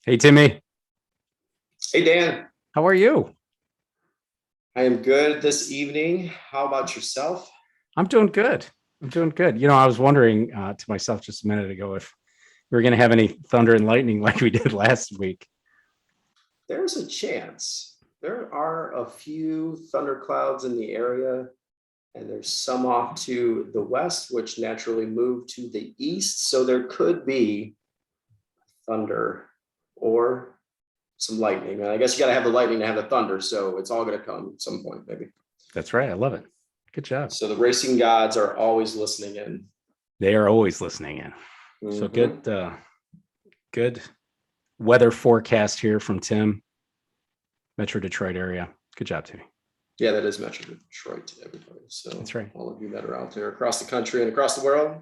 Hey, Timmy. Hey Dan, How are you? I am good this evening. How about yourself? I'm doing good. I'm doing good. I was wondering to myself just a minute ago if we were going to have any thunder and lightning like we did last week. There's a chance. There are a few thunderclouds in the area, and there's some off to the west, which naturally move to the east. So there could be thunder or some lightning. And I guess you got to have the lightning to have the thunder. So it's all going to come at some point, maybe. That's right. I love it. Good job. So the racing gods are always listening in. They are always listening in. So Mhm. good weather forecast here from Tim, Metro Detroit area. Good job, Timmy. Yeah, that is Metro Detroit to everybody. So That's right. all of you that are out there across the country and across the world,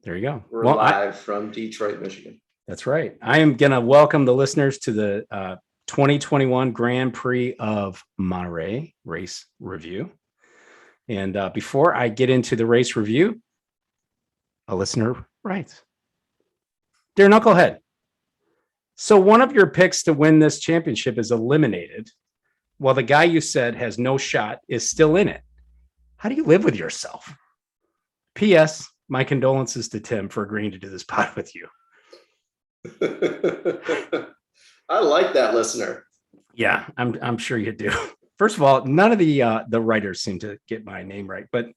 There you go. we're live from Detroit, Michigan. That's right. I am going to welcome the listeners to the 2021 Grand Prix of Monterey race review. And before I get into the race review, a listener writes, Dear Knucklehead, so one of your picks to win this championship is eliminated, while the guy you said has no shot is still in it. How do you live with yourself? P.S. My condolences to Tim for agreeing to do this pod with you. I like that listener. Yeah, I'm sure you do. First of all, none of the writers seem to get my name right, but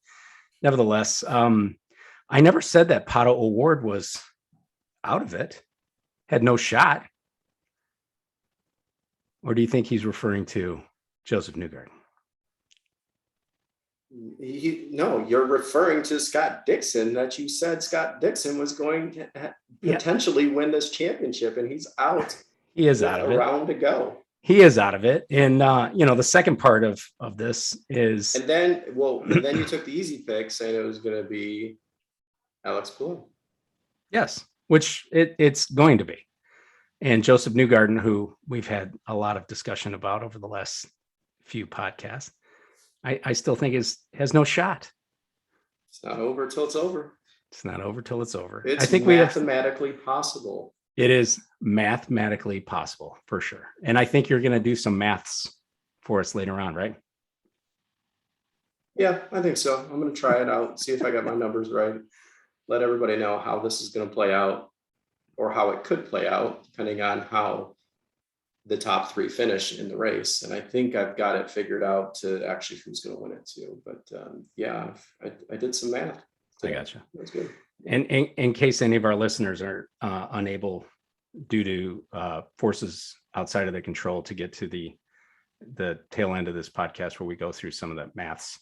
nevertheless, I never said that Pato Award was out of it, had no shot. Or do you think he's referring to Joseph Newgarden? No, you're referring to Scott Dixon, that you said Scott Dixon was going to potentially win this championship, and he's out. He is out of it. A round to go. He is out of it. And, the second part of this is. And then you took the easy pick saying it was going to be Alex Palou. Yes, which it's going to be. And Joseph Newgarden, who we've had a lot of discussion about over the last few podcasts, I still think has no shot. It's not over till it's over. It's not over till it's over. It's I think mathematically possible. It is mathematically possible for sure. And I think you're going to do some maths for us later on, right? Yeah, I think so. I'm going to try it out, see if I got my numbers right. Let everybody know how this is going to play out, or how it could play out, depending on how the top three finish in the race. And I think I've got it figured out to actually who's going to win it too. But yeah, I did some math. I gotcha. That's good. And in case any of our listeners are unable, due to forces outside of their control, to get to the tail end of this podcast where we go through some of the maths,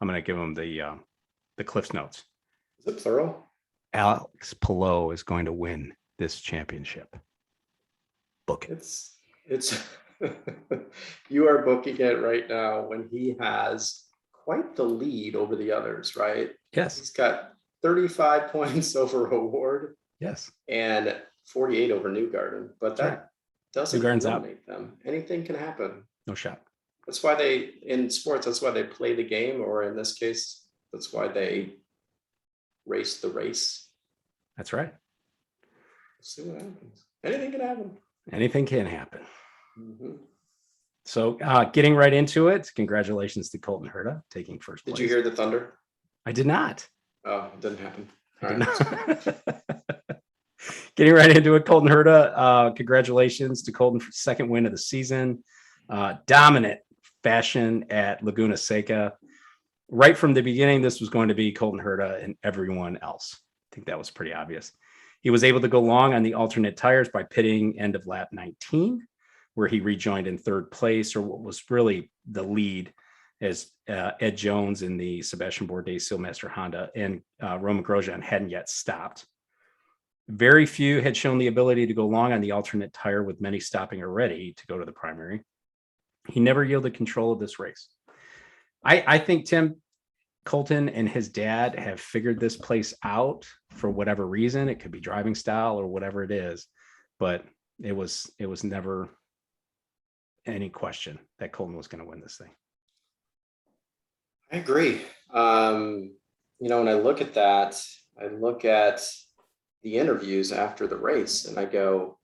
I'm going to give them the Cliff's Notes. Is it plural? Alex Palou is going to win this championship. Book it. It's you are booking it right now when he has quite the lead over the others, right? Yes. He's got 35 points over Award. Yes. And 48 over Newgarden. But that doesn't eliminate them. Anything can happen. No shot. That's why in sports, that's why they play the game, or in this case, that's why they race the race. That's right. Let's see what happens. Anything can happen. Anything can happen. Mm-hmm. So getting right into it, congratulations to Colton Herta taking first place. Did you hear the thunder? I did not. Oh, it didn't happen. All right. Getting right into it, Colton Herta, congratulations to Colton for second win of the season. Dominant fashion at Laguna Seca. Right from the beginning, this was going to be Colton Herta and everyone else. I think that was pretty obvious. He was able to go long on the alternate tires by pitting end of lap 19, where he rejoined in third place, or what was really the lead, as Ed Jones in the Sebastian Bourdais Sealmaster Honda and Romain Grosjean hadn't yet stopped. Very few had shown the ability to go long on the alternate tire, with many stopping already to go to the primary. He never yielded control of this race. I think Tim Colton and his dad have figured this place out for whatever reason. It could be driving style or whatever it is, but it was never any question that Colton was going to win this thing. I agree. When I look at that, I look at the interviews after the race and I go,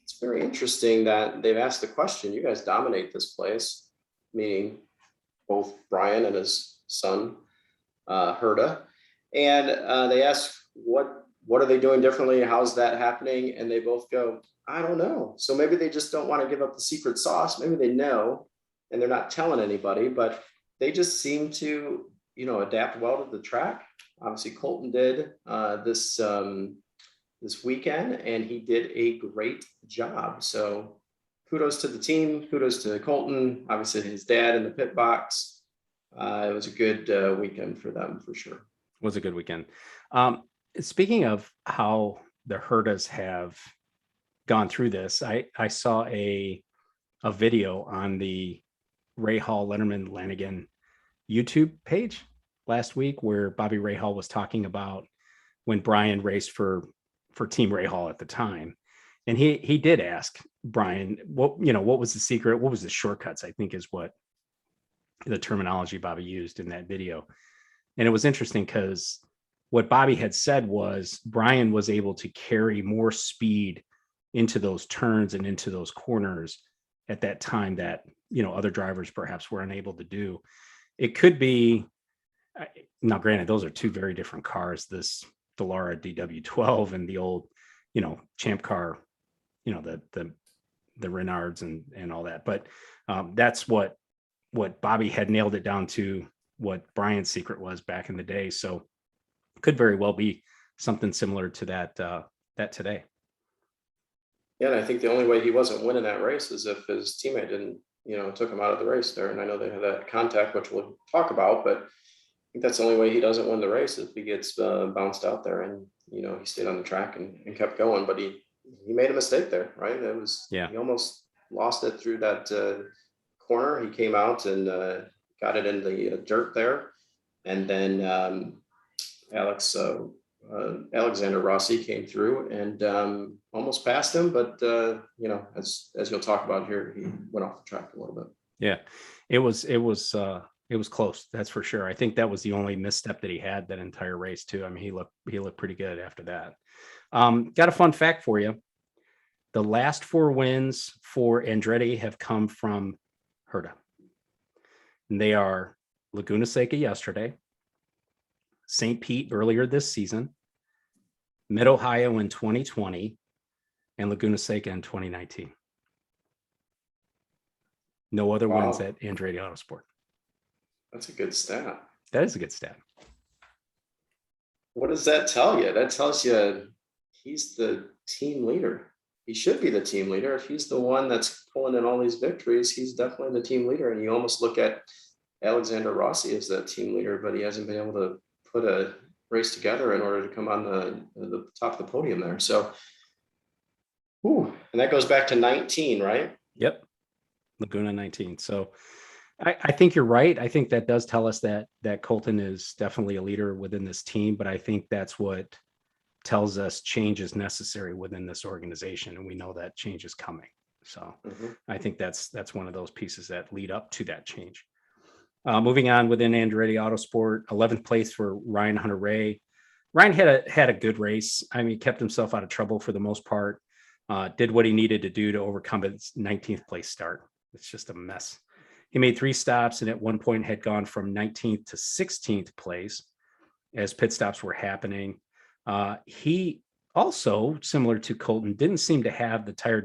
it's very interesting that they've asked the question, you guys dominate this place, meaning both Brian and his son, Herta. And they ask, what are they doing differently? How's that happening? And they both go, I don't know. So maybe they just don't want to give up the secret sauce. Maybe they know and they're not telling anybody, but they just seem to, adapt well to the track. Obviously, Colton did this weekend, and he did a great job. So kudos to the team, kudos to Colton, obviously his dad in the pit box. It was a good weekend for them, for sure. It was a good weekend. Speaking of how the Hertas have gone through this, I saw a video on the Rahal Letterman Lanigan YouTube page last week where Bobby Rahal was talking about when Brian raced for Team Rahal at the time. And he did ask Brian, what was the secret? What was the shortcuts, I think is what the terminology Bobby used in that video. And it was interesting because what Bobby had said was Brian was able to carry more speed into those turns and into those corners at that time that, other drivers perhaps were unable to do. It could be, now granted, those are two very different cars, this Dallara DW12 and the old, Champ car, the Renards and all that. But that's what Bobby had nailed it down to, what Brian's secret was back in the day. So could very well be something similar to that today. Yeah, and I think the only way he wasn't winning that race is if his teammate didn't, took him out of the race there. And I know they have that contact, which we'll talk about, but I think that's the only way he doesn't win the race if he gets bounced out there. And, he stayed on the track and kept going, but he made a mistake there, right? He almost lost it through that corner. He came out and got it in the dirt there. And then Alexander Rossi came through and almost passed him, but as you'll talk about here, he went off the track a little bit. Yeah, it was close, that's for sure. I think that was the only misstep that he had that entire race too. I mean, he looked pretty good after that. Got a fun fact for you. The last 4 wins for Andretti have come from Herta. And they are Laguna Seca yesterday, St. Pete earlier this season, Mid-Ohio in 2020, and Laguna Seca in 2019. No other wins at Andretti Autosport. That's a good stat. That is a good stat. What does that tell you? That tells you he's the team leader. He should be the team leader. If he's the one that's pulling in all these victories, he's definitely the team leader. And you almost look at Alexander Rossi as that team leader, but he hasn't been able to put a race together in order to come on the top of the podium there. So, and that goes back to 19, right? Yep. Laguna 19. So I think you're right. I think that does tell us that Colton is definitely a leader within this team, but I think that's what tells us change is necessary within this organization. And we know that change is coming. So I think that's one of those pieces that lead up to that change. Moving on within Andretti Autosport, 11th place for Ryan Hunter-Reay. Ryan had a good race. I mean, kept himself out of trouble for the most part. Did what he needed to do to overcome his 19th place start. It's just a mess. He made 3 stops and at one point had gone from 19th to 16th place as pit stops were happening. He also, similar to Colton, didn't seem to have the tire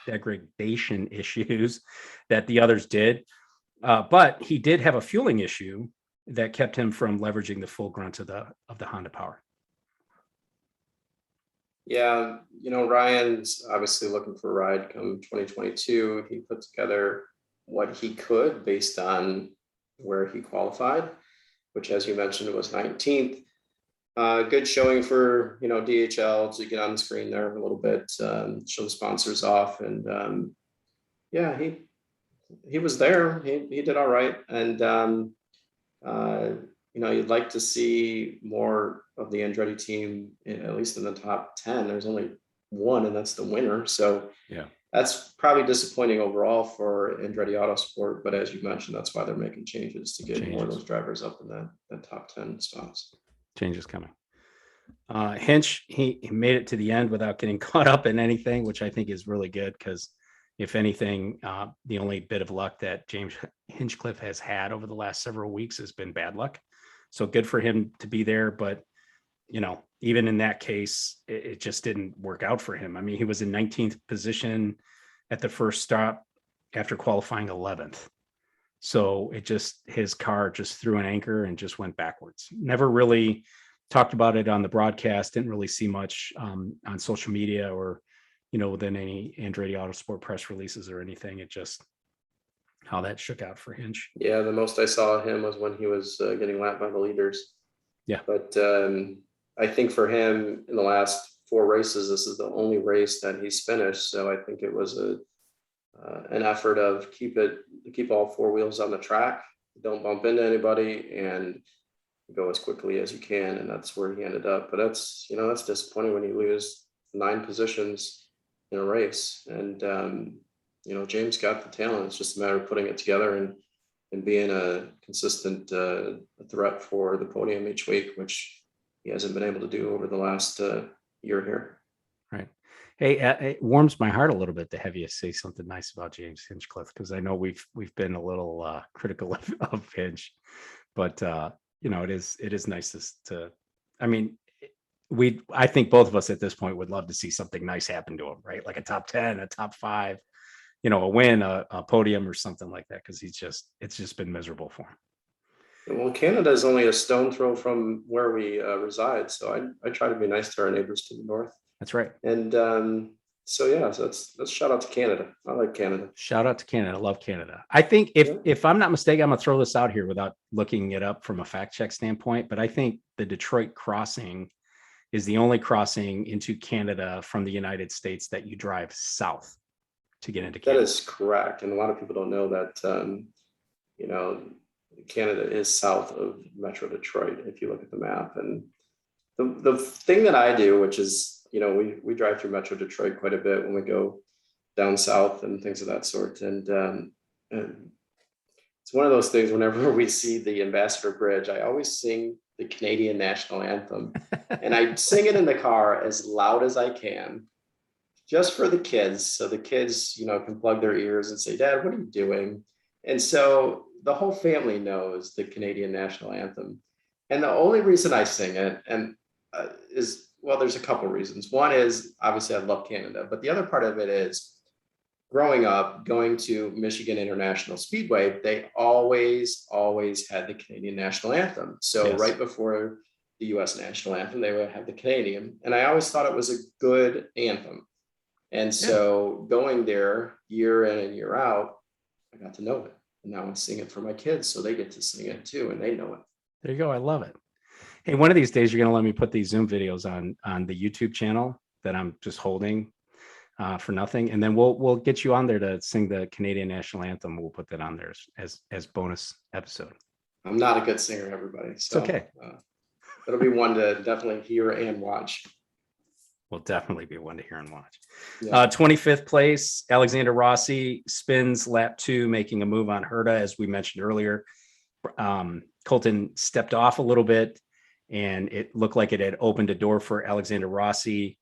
degradation issues that the others did. But he did have a fueling issue that kept him from leveraging the full grunt of the Honda power. Yeah, Ryan's obviously looking for a ride come 2022. He put together what he could based on where he qualified, which, as you mentioned, was 19th. Good showing for, DHL to get on the screen there a little bit, show the sponsors off. And he was there. He did all right. And, you'd like to see more of the Andretti team, at least in the top 10. There's only one, and that's the winner. So yeah, that's probably disappointing overall for Andretti Autosport. But as you mentioned, that's why they're making changes to get more of those drivers up in the top 10 spots. Change is coming. Hinch, he made it to the end without getting caught up in anything, which I think is really good because if anything, the only bit of luck that James Hinchcliffe has had over the last several weeks has been bad luck. So good for him to be there. But, even in that case, it just didn't work out for him. I mean, he was in 19th position at the first stop after qualifying 11th. So his car just threw an anchor and just went backwards. Never really talked about it on the broadcast. Didn't really see much on social media or, within any Andretti Autosport press releases or anything. It just how that shook out for Hinch. Yeah, the most I saw of him was when he was getting lapped by the leaders. Yeah. But I think for him in the last 4 races, this is the only race that he's finished. So I think it was an effort of keep all 4 wheels on the track, don't bump into anybody, and go as quickly as you can. And that's where he ended up. But that's disappointing when you lose 9 positions in a race. And James got the talent. It's just a matter of putting it together and being a consistent threat for the podium each week, which he hasn't been able to do over the last year here. Right. Hey, it warms my heart a little bit to have you say something nice about James Hinchcliffe, because I know we've been a little critical of Hinch, but it is nice to. I mean, I think both of us at this point would love to see something nice happen to him, right? Like a top 10, a top 5, a win, a podium or something like that, because it's just been miserable for him. Well, Canada is only a stone throw from where we reside, so I try to be nice to our neighbors to the north. That's right. And so let's shout out to Canada. I like Canada. Shout out to Canada. I love Canada. I think if I'm not mistaken, I'm gonna throw this out here without looking it up from a fact check standpoint, but I think the Detroit crossing is the only crossing into Canada from the United States that you drive south to get into Canada. That is correct, and a lot of people don't know that. Canada is south of Metro Detroit if you look at the map. And the thing that I do, which is, we drive through Metro Detroit quite a bit when we go down south and things of that sort. And it's one of those things, whenever we see the Ambassador Bridge, I always sing the Canadian national anthem. And I sing it in the car as loud as I can, just for the kids. So the kids, can plug their ears and say, "Dad, what are you doing?" And so the whole family knows the Canadian national anthem. And the only reason I sing it is, well, there's a couple reasons. One is, obviously, I love Canada. But the other part of it is, growing up, going to Michigan International Speedway, they always had the Canadian national anthem. So yes. Right before the U.S. national anthem, they would have the Canadian. And I always thought it was a good anthem. And so going there year in and year out, I got to know it. And now I sing it for my kids, so they get to sing it too, and they know it. There you go. I love it. Hey, one of these days, you're going to let me put these Zoom videos on the YouTube channel that I'm just holding for nothing, and then we'll get you on there to sing the Canadian national anthem. We'll put that on there as bonus episode. I'm not a good singer, everybody. So it's okay. It'll be one to definitely hear and watch. Will definitely be one to hear and watch. Yeah. 25th place, Alexander Rossi spins lap 2, making a move on Herta, as we mentioned earlier. Colton stepped off a little bit, and it looked like it had opened a door for Alexander Rossi,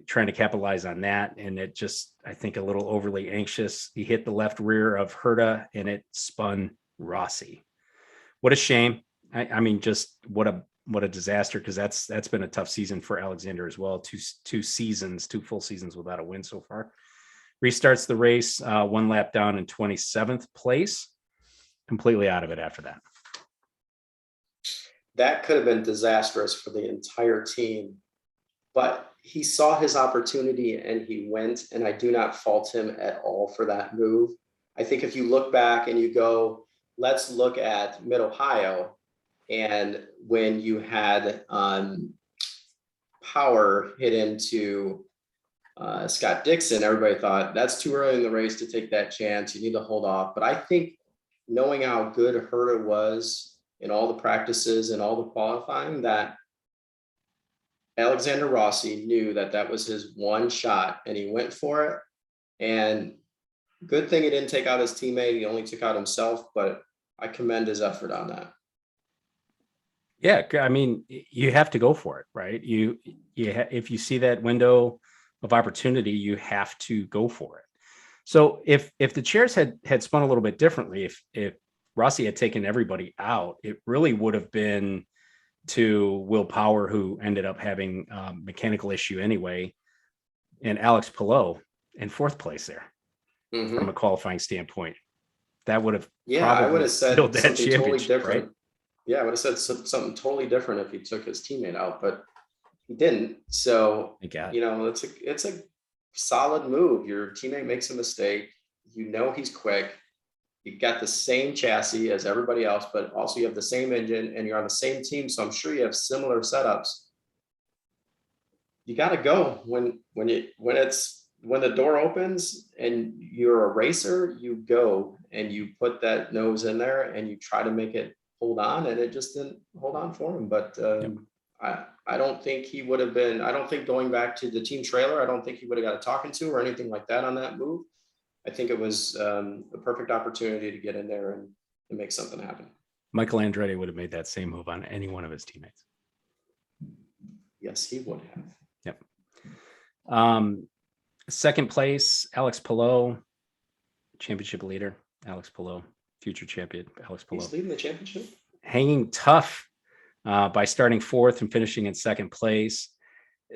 trying to capitalize on that. And it just, I think, a little overly anxious. He hit the left rear of Herta, and it spun Rossi. What a shame. I mean, just what a disaster, because that's been a tough season for Alexander as well. Two full seasons without a win so far. Restarts the race 1 lap down in 27th place, completely out of it after that. That could have been disastrous for the entire team, but he saw his opportunity and he went, and I do not fault him at all for that move. I think if you look back and you go, let's look at Mid-Ohio, and when you had Power hit into Scott Dixon, everybody thought that's too early in the race to take that chance. You need to hold off. But I think knowing how good Herta was in all the practices and all the qualifying, that Alexander Rossi knew that was his one shot, and he went for it. And good thing he didn't take out his teammate. He only took out himself, but I commend his effort on that. Yeah, I mean, you have to go for it, right? If you see that window of opportunity, you have to go for it. So if the chairs had spun a little bit differently, if Rossi had taken everybody out, it really would have been to Will Power, who ended up having mechanical issue anyway, and Alex Palou in fourth place there from a Mhm. qualifying standpoint. That would have Yeah, I would probably have sealed said that something totally championship, right? different. Yeah, I would have said something totally different if he took his teammate out, but he didn't. So, Thank God. it's a solid move. Your teammate makes a mistake. You know he's quick. You got the same chassis as everybody else, but also you have the same engine and you're on the same team. So I'm sure you have similar setups. You got to go when the door opens and you're a racer, you go and you put that nose in there and you try to make it hold on, and it just didn't hold on for him. But Yep. I don't think he would have been. I don't think going back to the team trailer, I don't think he would have got a talking to or anything like that on that move. I think it was a perfect opportunity to get in there and make something happen. Michael Andretti would have made that same move on any one of his teammates. Yes, he would have. Yep. Second place, Alex Palou, championship leader. Alex Palou, future champion. Alex Palou. He's leading the championship. Hanging tough by starting fourth and finishing in second place.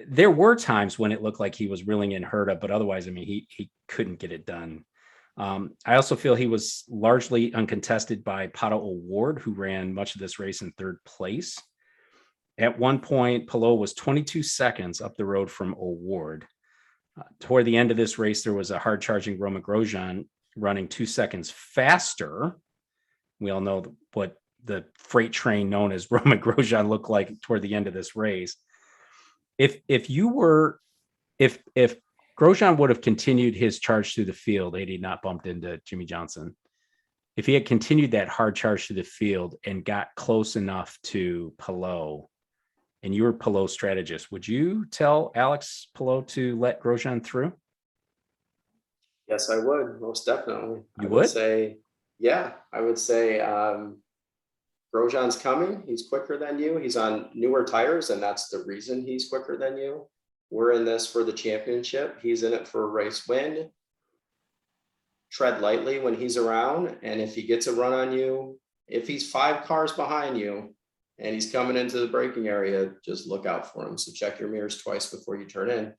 There were times when it looked like he was reeling in Herta, but otherwise, I mean, he couldn't get it done. I also feel he was largely uncontested by Pato O'Ward, who ran much of this race in third place. At one point, Palou was 22 seconds up the road from O'Ward. Toward the end of this race, there was a hard-charging Romain Grosjean running 2 seconds faster. We all know what the freight train known as Romain Grosjean looked like toward the end of this race. If Grosjean would have continued his charge through the field, had he not bumped into Jimmy Johnson, if he had continued that hard charge through the field and got close enough to Palou, and you were Palou's strategist, would you tell Alex Palou to let Grosjean through? Yes, I would, most definitely. You I would would? say, yeah, I would say Grosjean's coming. He's quicker than you. He's on newer tires, and that's the reason he's quicker than you. We're in this for the championship. He's in it for a race win. Tread lightly when he's around, and if he gets a run on you, if he's 5 cars behind you and he's coming into the braking area, just look out for him. So check your mirrors twice before you turn in.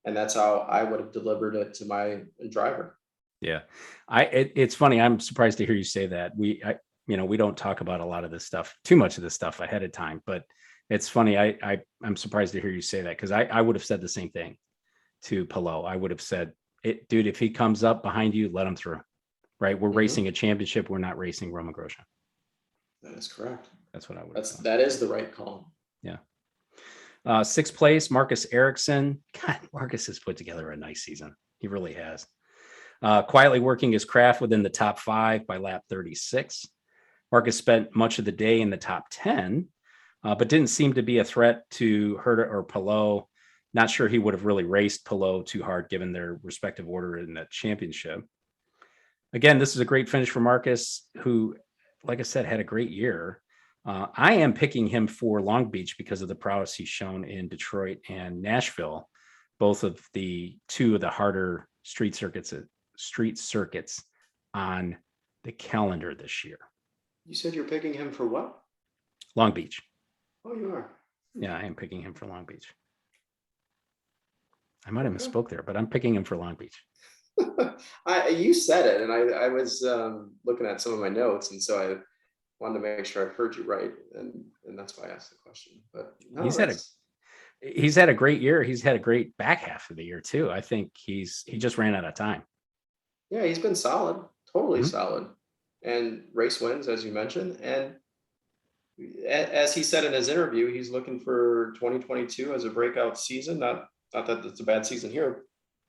And that's how I would have delivered it to my driver. Yeah. It's funny. I'm surprised to hear you say that. We don't talk about a lot of this stuff, too much of this stuff ahead of time, but it's funny. I'm surprised to hear you say that, because I would have said the same thing to Palou. I would have said, dude, if he comes up behind you, let him through, right? We're racing a championship. We're not racing Romain Grosjean. That is correct. That's what I would have done. That is the right call. Yeah. Sixth place, Marcus Erickson. God, Marcus has put together a nice season. He really has. Quietly working his craft within the top 5 by lap 36. Marcus spent much of the day in the top 10, but didn't seem to be a threat to Herta or Palou. Not sure he would have really raced Palou too hard given their respective order in the championship. Again, this is a great finish for Marcus, who, like I said, had a great year. I am picking him for Long Beach because of the prowess he's shown in Detroit and Nashville, both of the 2 of the harder street circuits on the calendar this year. You said you're picking him for what? Long Beach. Oh, you are. Yeah, I am picking him for Long Beach. I might have misspoke there, but I'm picking him for Long Beach. You said it, and I was looking at some of my notes, and so I wanted to make sure I heard you right, and that's why I asked the question. But no, he's had a great year. He's had a great back half of the year too. I think he just ran out of time. Yeah, he's been solid, totally solid, and race wins, as you mentioned. And as he said in his interview, he's looking for 2022 as a breakout season. Not that it's a bad season here,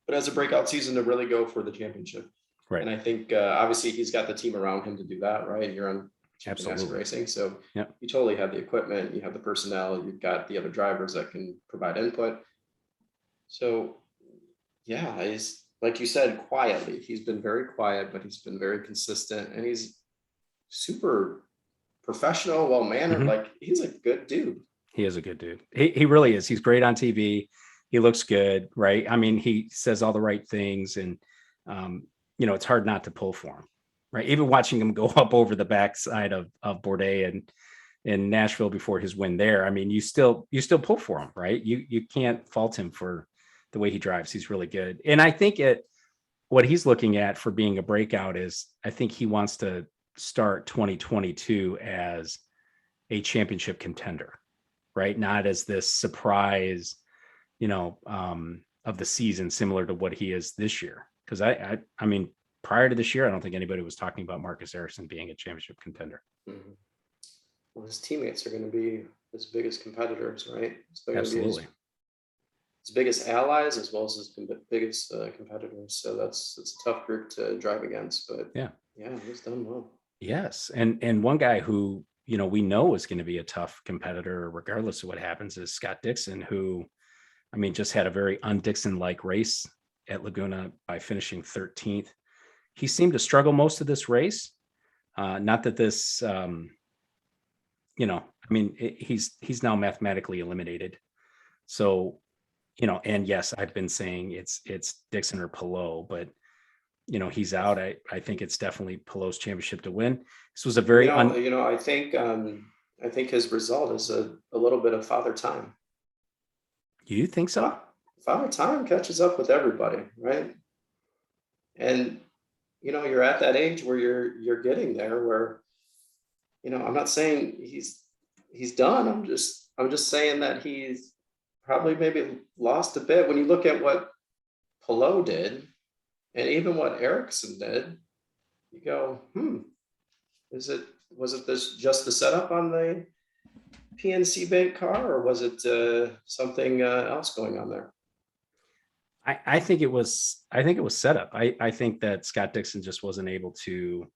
but as a breakout season to really go for the championship. Right. And I think obviously he's got the team around him to do that, right? You're on Absolutely racing, so yep. You totally have the equipment, you have the personnel, you've got the other drivers that can provide input. So yeah, he's, like you said, quietly. He's been very quiet, but he's been very consistent, and he's super professional, well-mannered. Mhm. Like, he's a good dude. He is a good dude. He really is. He's great on TV. He looks good, right? I mean, he says all the right things, and it's hard not to pull for him, right? Even watching him go up over the backside of Bourdais and in Nashville before his win there. I mean, you still pull for him, right? You can't fault him for the way he drives. He's really good. And I think what he's looking at for being a breakout is, I think he wants to start 2022 as a championship contender, right? Not as this surprise, of the season, similar to what he is this year. Because I mean, prior to this year, I don't think anybody was talking about Marcus Erickson being a championship contender. Mhm. Well, his teammates are going to be his biggest competitors, right? So they're going to be Absolutely. his biggest allies as well as his biggest competitors. So it's a tough group to drive against. But Yeah. he's done well. Yes. And one guy who, we know is going to be a tough competitor regardless of what happens is Scott Dixon, who, I mean, just had a very un-Dixon-like race at Laguna by finishing 13th. He seemed to struggle most of this race. Not that this, he's now mathematically eliminated. So, and yes, I've been saying it's Dixon or Palou, but he's out. I think it's definitely Palou's championship to win. This was a very I think his result is a little bit of father time. You think so? Father time catches up with everybody, right? And you're at that age where you're getting there where, I'm not saying he's done. I'm just saying that he's probably maybe lost a bit. When you look at what Palou did and even what Erickson did, you go, was it this just the setup on the PNC Bank car, or was it something else going on there? I think it was set up. I think that Scott Dixon just wasn't able to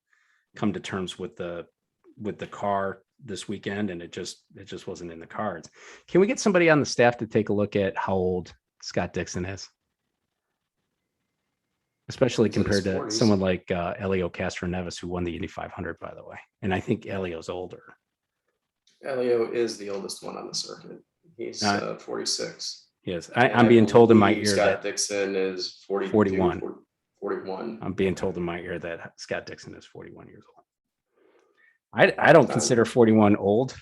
come to terms with the car this weekend, and it just wasn't in the cards. Can we get somebody on the staff to take a look at how old Scott Dixon is? Especially compared to someone like Elio Castroneves, who won the Indy 500, by the way. And I think Elio's older. Elio is the oldest one on the circuit. He's 46. Yes, I'm being told in my ear Scott that Dixon is 41. 41. I'm being told in my ear that Scott Dixon is 41 years old. I don't consider 41 old.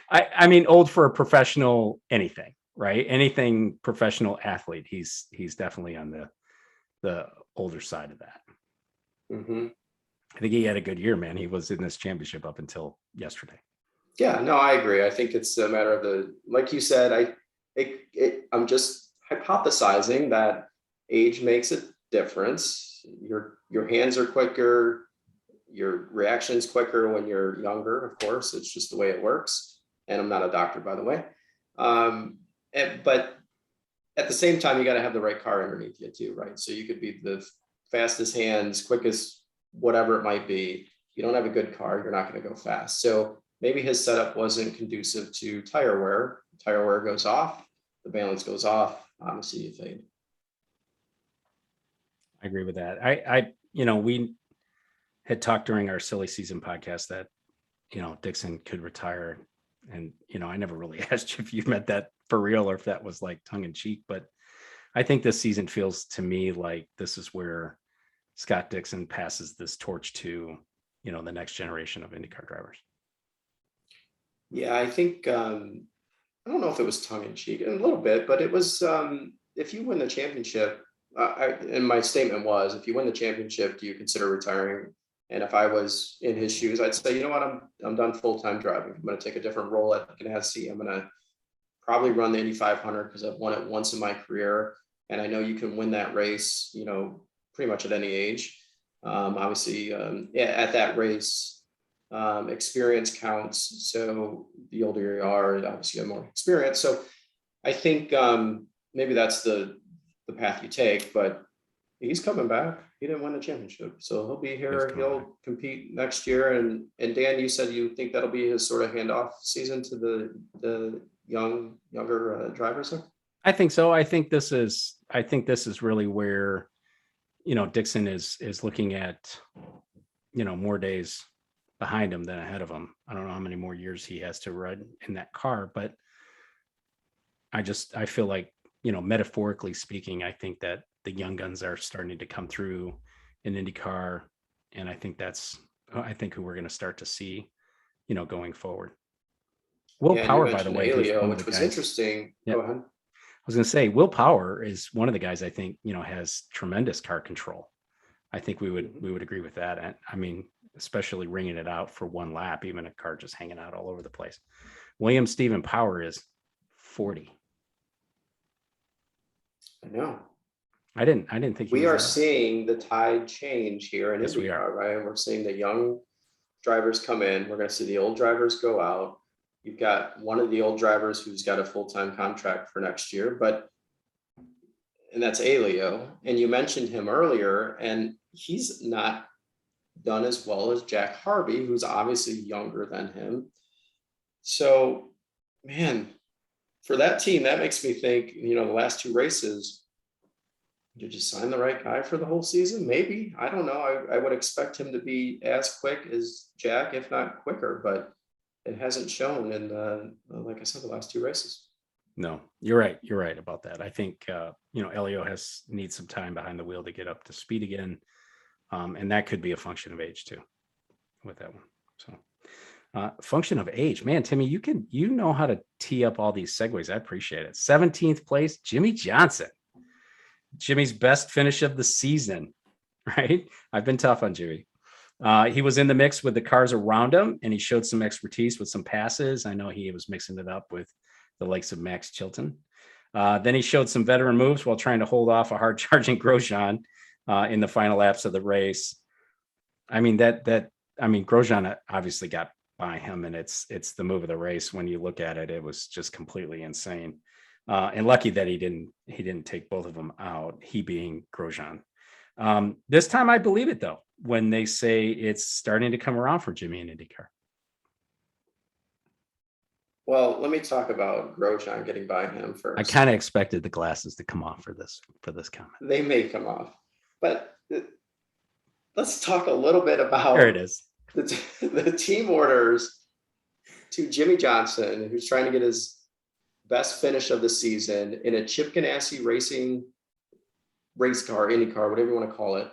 I mean, old for a professional anything, right? Anything professional athlete. He's definitely on the older side of that. Mm-hmm. I think he had a good year, man. He was in this championship up until yesterday. Yeah, no, I agree. I think it's a matter of like you said, I'm just hypothesizing that age makes a difference. Your hands are quicker, your reaction's quicker when you're younger, of course. It's just the way it works. And I'm not a doctor, by the way. But at the same time, you got to have the right car underneath you too, right? So you could be the fastest hands, quickest, whatever it might be. If you don't have a good car, you're not going to go fast. So maybe his setup wasn't conducive to tire wear. Tire wear goes off, the balance goes off, obviously you fade. I agree with that. We had talked during our silly season podcast that, Dixon could retire. And, I never really asked you if you meant that for real or if that was like tongue in cheek, but I think this season feels to me like this is where Scott Dixon passes this torch to, the next generation of IndyCar drivers. Yeah, I think, I don't know if it was tongue in cheek, a little bit, but it was, if you win the championship, and my statement was, if you win the championship, do you consider retiring? And if I was in his shoes, I'd say, you know what, I'm done full-time driving. I'm going to take a different role at Ganassi. I'm going to probably run the Indy 500 because I've won it once in my career. And I know you can win that race, pretty much at any age. Obviously, at that race, experience counts. So the older you are, obviously you have more experience. So I think maybe that's the path you take, but he's coming back. He didn't win the championship, so he'll be here. He'll compete next year. And Dan, you said you think that'll be his sort of handoff season to the younger drivers there. I think so. I think this is really where, Dixon is looking at, more days behind him than ahead of him. I don't know how many more years he has to run in that car, but I feel like, metaphorically speaking, I think that the young guns are starting to come through in IndyCar. And I think who we're going to start to see, going forward. Will Yeah, and you Power, by the mentioned way, who's Alio, one of which the was guys. interesting. Yep. Go ahead. I was going to say, Will Power is one of the guys I think, has tremendous car control. I think we would agree with that. And I mean, especially ringing it out for one lap, even a car just hanging out all over the place. William Stephen Power is 40. I know. I didn't think we are seeing the tide change here in Yes, we are. IndyCar, right? We're seeing the young drivers come in. We're going to see the old drivers go out. You've got one of the old drivers who's got a full-time contract for next year, and that's Alio. And you mentioned him earlier, and he's not done as well as Jack Harvey, who's obviously younger than him. So, man, for that team, that makes me think, the last two races, did you sign the right guy for the whole season? Maybe. I don't know. I would expect him to be as quick as Jack, if not quicker, but it hasn't shown in like I said, the last two races. No, you're right. You're right about that. I think, Elio needs some time behind the wheel to get up to speed again. And that could be a function of age too with that one. So function of age, man, Timmy, you know how to tee up all these segues. I appreciate it. 17th place, Jimmie Johnson. Jimmy's best finish of the season, right? I've been tough on Jimmy. He was in the mix with the cars around him, and he showed some expertise with some passes. I know he was mixing it up with the likes of Max Chilton. Then he showed some veteran moves while trying to hold off a hard-charging Grosjean in the final laps of the race. I mean, Grosjean obviously got by him, and it's the move of the race. When you look at it, it was just completely insane. And lucky that he didn't take both of them out, he being Grosjean. This time I believe it though, when they say it's starting to come around for Jimmy in IndyCar. Well, let me talk about Grosjean getting by him first. I kind of expected the glasses to come off for this comment. They may come off, but let's talk a little bit about There it is. The team orders to Jimmie Johnson, who's trying to get his best finish of the season in a Chip Ganassi racing race car, IndyCar, whatever you want to call it,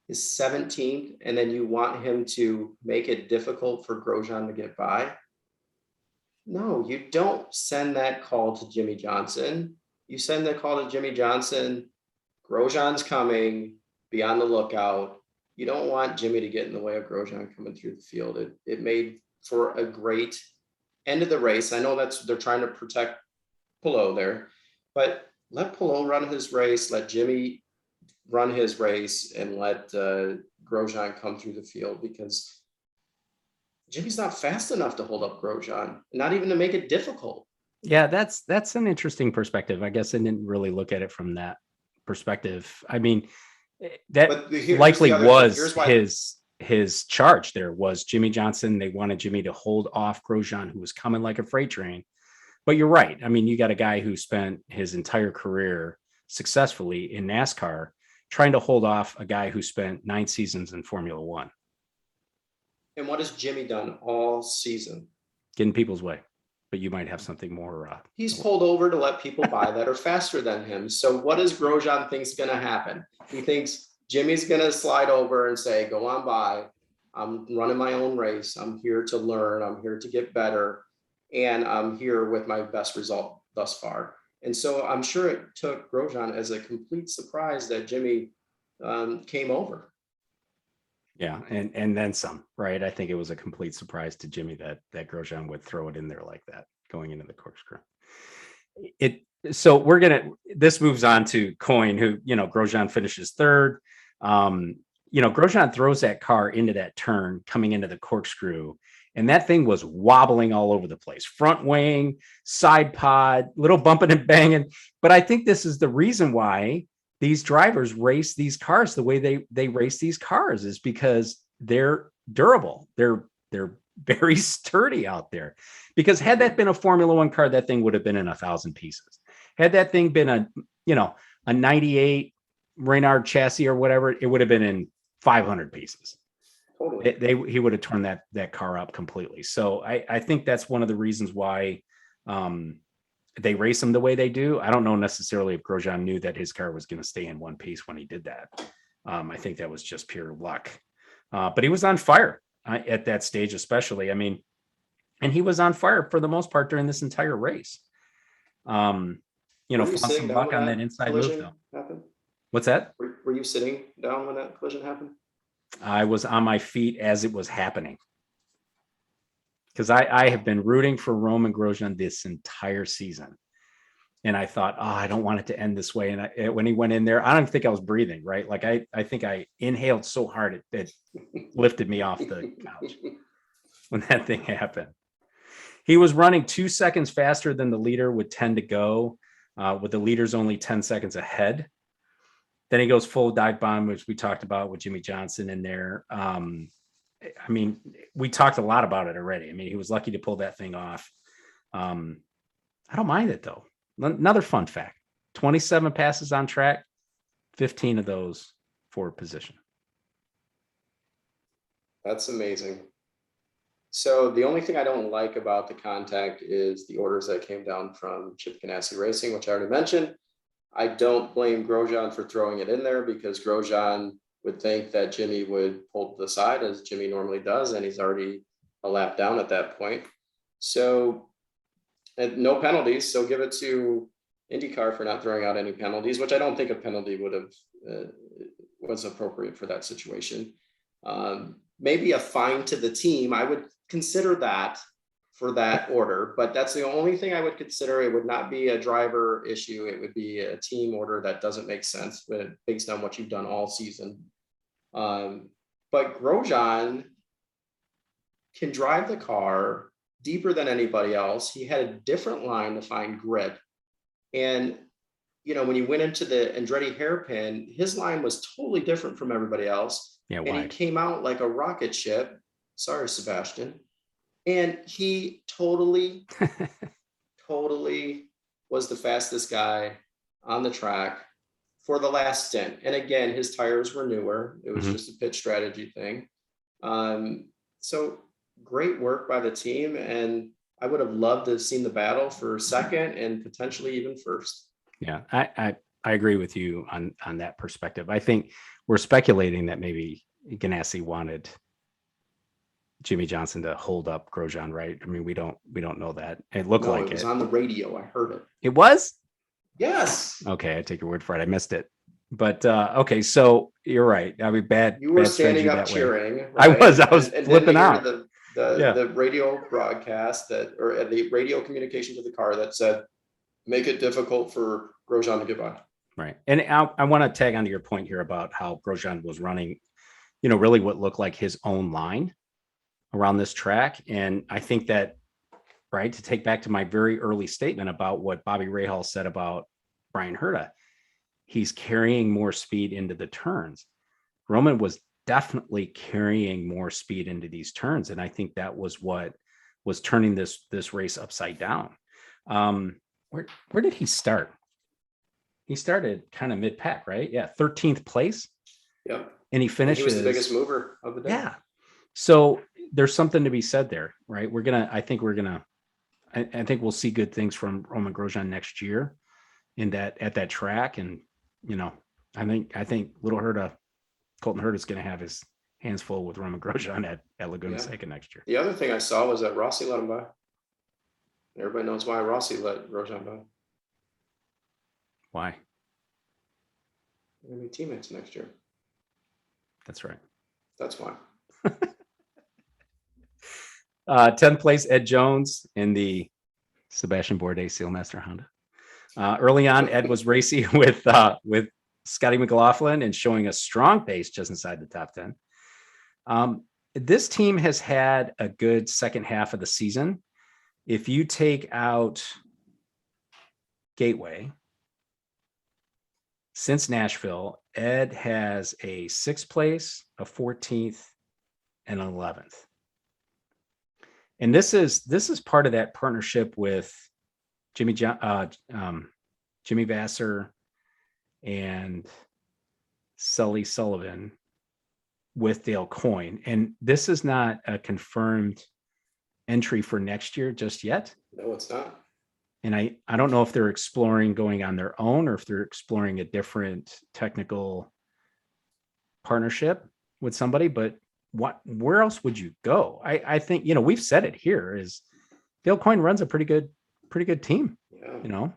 is 17th, and then you want him to make it difficult for Grosjean to get by? No, you don't send that call to Jimmie Johnson. You send that call to Jimmie Johnson, Grosjean's coming, be on the lookout. You don't want Jimmy to get in the way of Grosjean coming through the field. It made for a great end of the race. I know they're trying to protect Palou there, but let Palou run his race, let Jimmy run his race, and let Grosjean come through the field, because Jimmy's not fast enough to hold up Grosjean, not even to make it difficult. Yeah, that's an interesting perspective. I guess I didn't really look at it from that perspective. I mean, that likely was his charge. There was Jimmie Johnson. They wanted Jimmy to hold off Grosjean, who was coming like a freight train. But you're right. I mean, you got a guy who spent his entire career successfully in NASCAR trying to hold off a guy who spent 9 seasons in Formula One. And what has Jimmy done all season? Get in people's way. But you might have something more. He's pulled over to let people by that are faster than him. So what does Grosjean think's going to happen? He thinks Jimmy's going to slide over and say, go on by. I'm running my own race. I'm here to learn. I'm here to get better. And I'm here with my best result thus far. And so I'm sure it took Grosjean as a complete surprise that Jimmy came over. Yeah, and then some, right? I think it was a complete surprise to Jimmy that Grosjean would throw it in there like that going into the corkscrew. So this moves on to Coyne, who, Grosjean finishes third. Grosjean throws that car into that turn coming into the corkscrew, and that thing was wobbling all over the place. Front wing, side pod, little bumping and banging. But I think this is the reason why these drivers race these cars the way they race these cars, is because they're durable. They're very sturdy out there. Because had that been a Formula One car, that thing would have been in 1,000 pieces. Had that thing been a 98 Reynard chassis or whatever, it would have been in 500 pieces. totally. he would have torn that car up completely. So I think that's one of the reasons why they race him the way they do. I don't know necessarily if Grosjean knew that his car was going to stay in one piece when he did that. I think that was just pure luck. But he was on fire at that stage, especially. I mean, and he was on fire for the most part during this entire race. Found some luck on that inside move though. Happened? What's that? Were you sitting down when that collision happened? I was on my feet as it was happening. Because I have been rooting for Romain Grosjean this entire season. And I thought, I don't want it to end this way. And when he went in there, I don't think I was breathing, right? Like I think I inhaled so hard it lifted me off the couch when that thing happened. He was running 2 seconds faster than the leader with 10 to go, with the leaders only 10 seconds ahead. Then he goes full dive bomb, which we talked about with Jimmy Johnson in there. I mean, we talked a lot about it already. I mean, he was lucky to pull that thing off. I don't mind it though. Another fun fact, 27 passes on track, 15 of those for position. That's amazing. So the only thing I don't like about the contact is the orders that came down from Chip Ganassi Racing, which I already mentioned. I don't blame Grosjean for throwing it in there because Grosjean would think that Jimmy would pull to the side as Jimmy normally does, and he's already a lap down at that point. So, and no penalties. So give it to IndyCar for not throwing out any penalties, which I don't think a penalty would have was appropriate for that situation. Maybe a fine to the team. I would consider that for that order, but that's the only thing I would consider. It would not be a driver issue. It would be a team order that doesn't make sense based on what you've done all season. But Grosjean can drive the car deeper than anybody else. He had a different line to find grip. And, when you went into the Andretti hairpin, his line was totally different from everybody else. Yeah, and he came out like a rocket ship. Sorry, Sebastian. And he totally was the fastest guy on the track for the last stint. And again, his tires were newer. It was just a pit strategy thing. So great work by the team. And I would have loved to have seen the battle for second and potentially even first. Yeah, I agree with you on that perspective. I think we're speculating that maybe Ganassi wanted Jimmy Johnson to hold up Grosjean, right? I mean, we don't know that. It looked like it was on the radio. I heard it. It was? Yes. Okay, I take your word for it. I missed it. But okay, so you're right. I mean, you were bad standing up cheering. Right? I was flipping out. The radio broadcast or the radio communication to the car that said, make it difficult for Grosjean to get by. Right. And I want to tag onto your point here about how Grosjean was running, really what looked like his own line around this track. And I think that, right, to take back to my very early statement about what Bobby Rahal said about Brian Herta, he's carrying more speed into the turns. Roman was definitely carrying more speed into these turns. And I think that was what was turning this race upside down. Where did he start? He started kind of mid-pack, right? Yeah, 13th place. Yep. And he finished. He was the biggest mover of the day. Yeah. So there's something to be said there, right? I think we'll see good things from Romain Grosjean next year at that track. And, I think little Colton Herta is going to have his hands full with Romain Grosjean at Laguna Seca next year. The other thing I saw was that Rossi let him by. Everybody knows why Rossi let Grosjean by. Why? They're going to be teammates next year. That's right. That's why. 10th place, Ed Jones in the Sebastian Bourdais Sealmaster Honda. Early on, Ed was racing with Scotty McLaughlin and showing a strong pace just inside the top 10. This team has had a good second half of the season. If you take out Gateway, since Nashville, Ed has a 6th place, a 14th, and an 11th. And this is part of that partnership with Jimmy Vasser and Sully Sullivan with Dale Coyne. And this is not a confirmed entry for next year just yet. No, it's not. And I don't know if they're exploring going on their own or if they're exploring a different technical partnership with somebody, but where else would you go? I think, we've said it here is Dale Coyne runs a pretty good team. Yeah.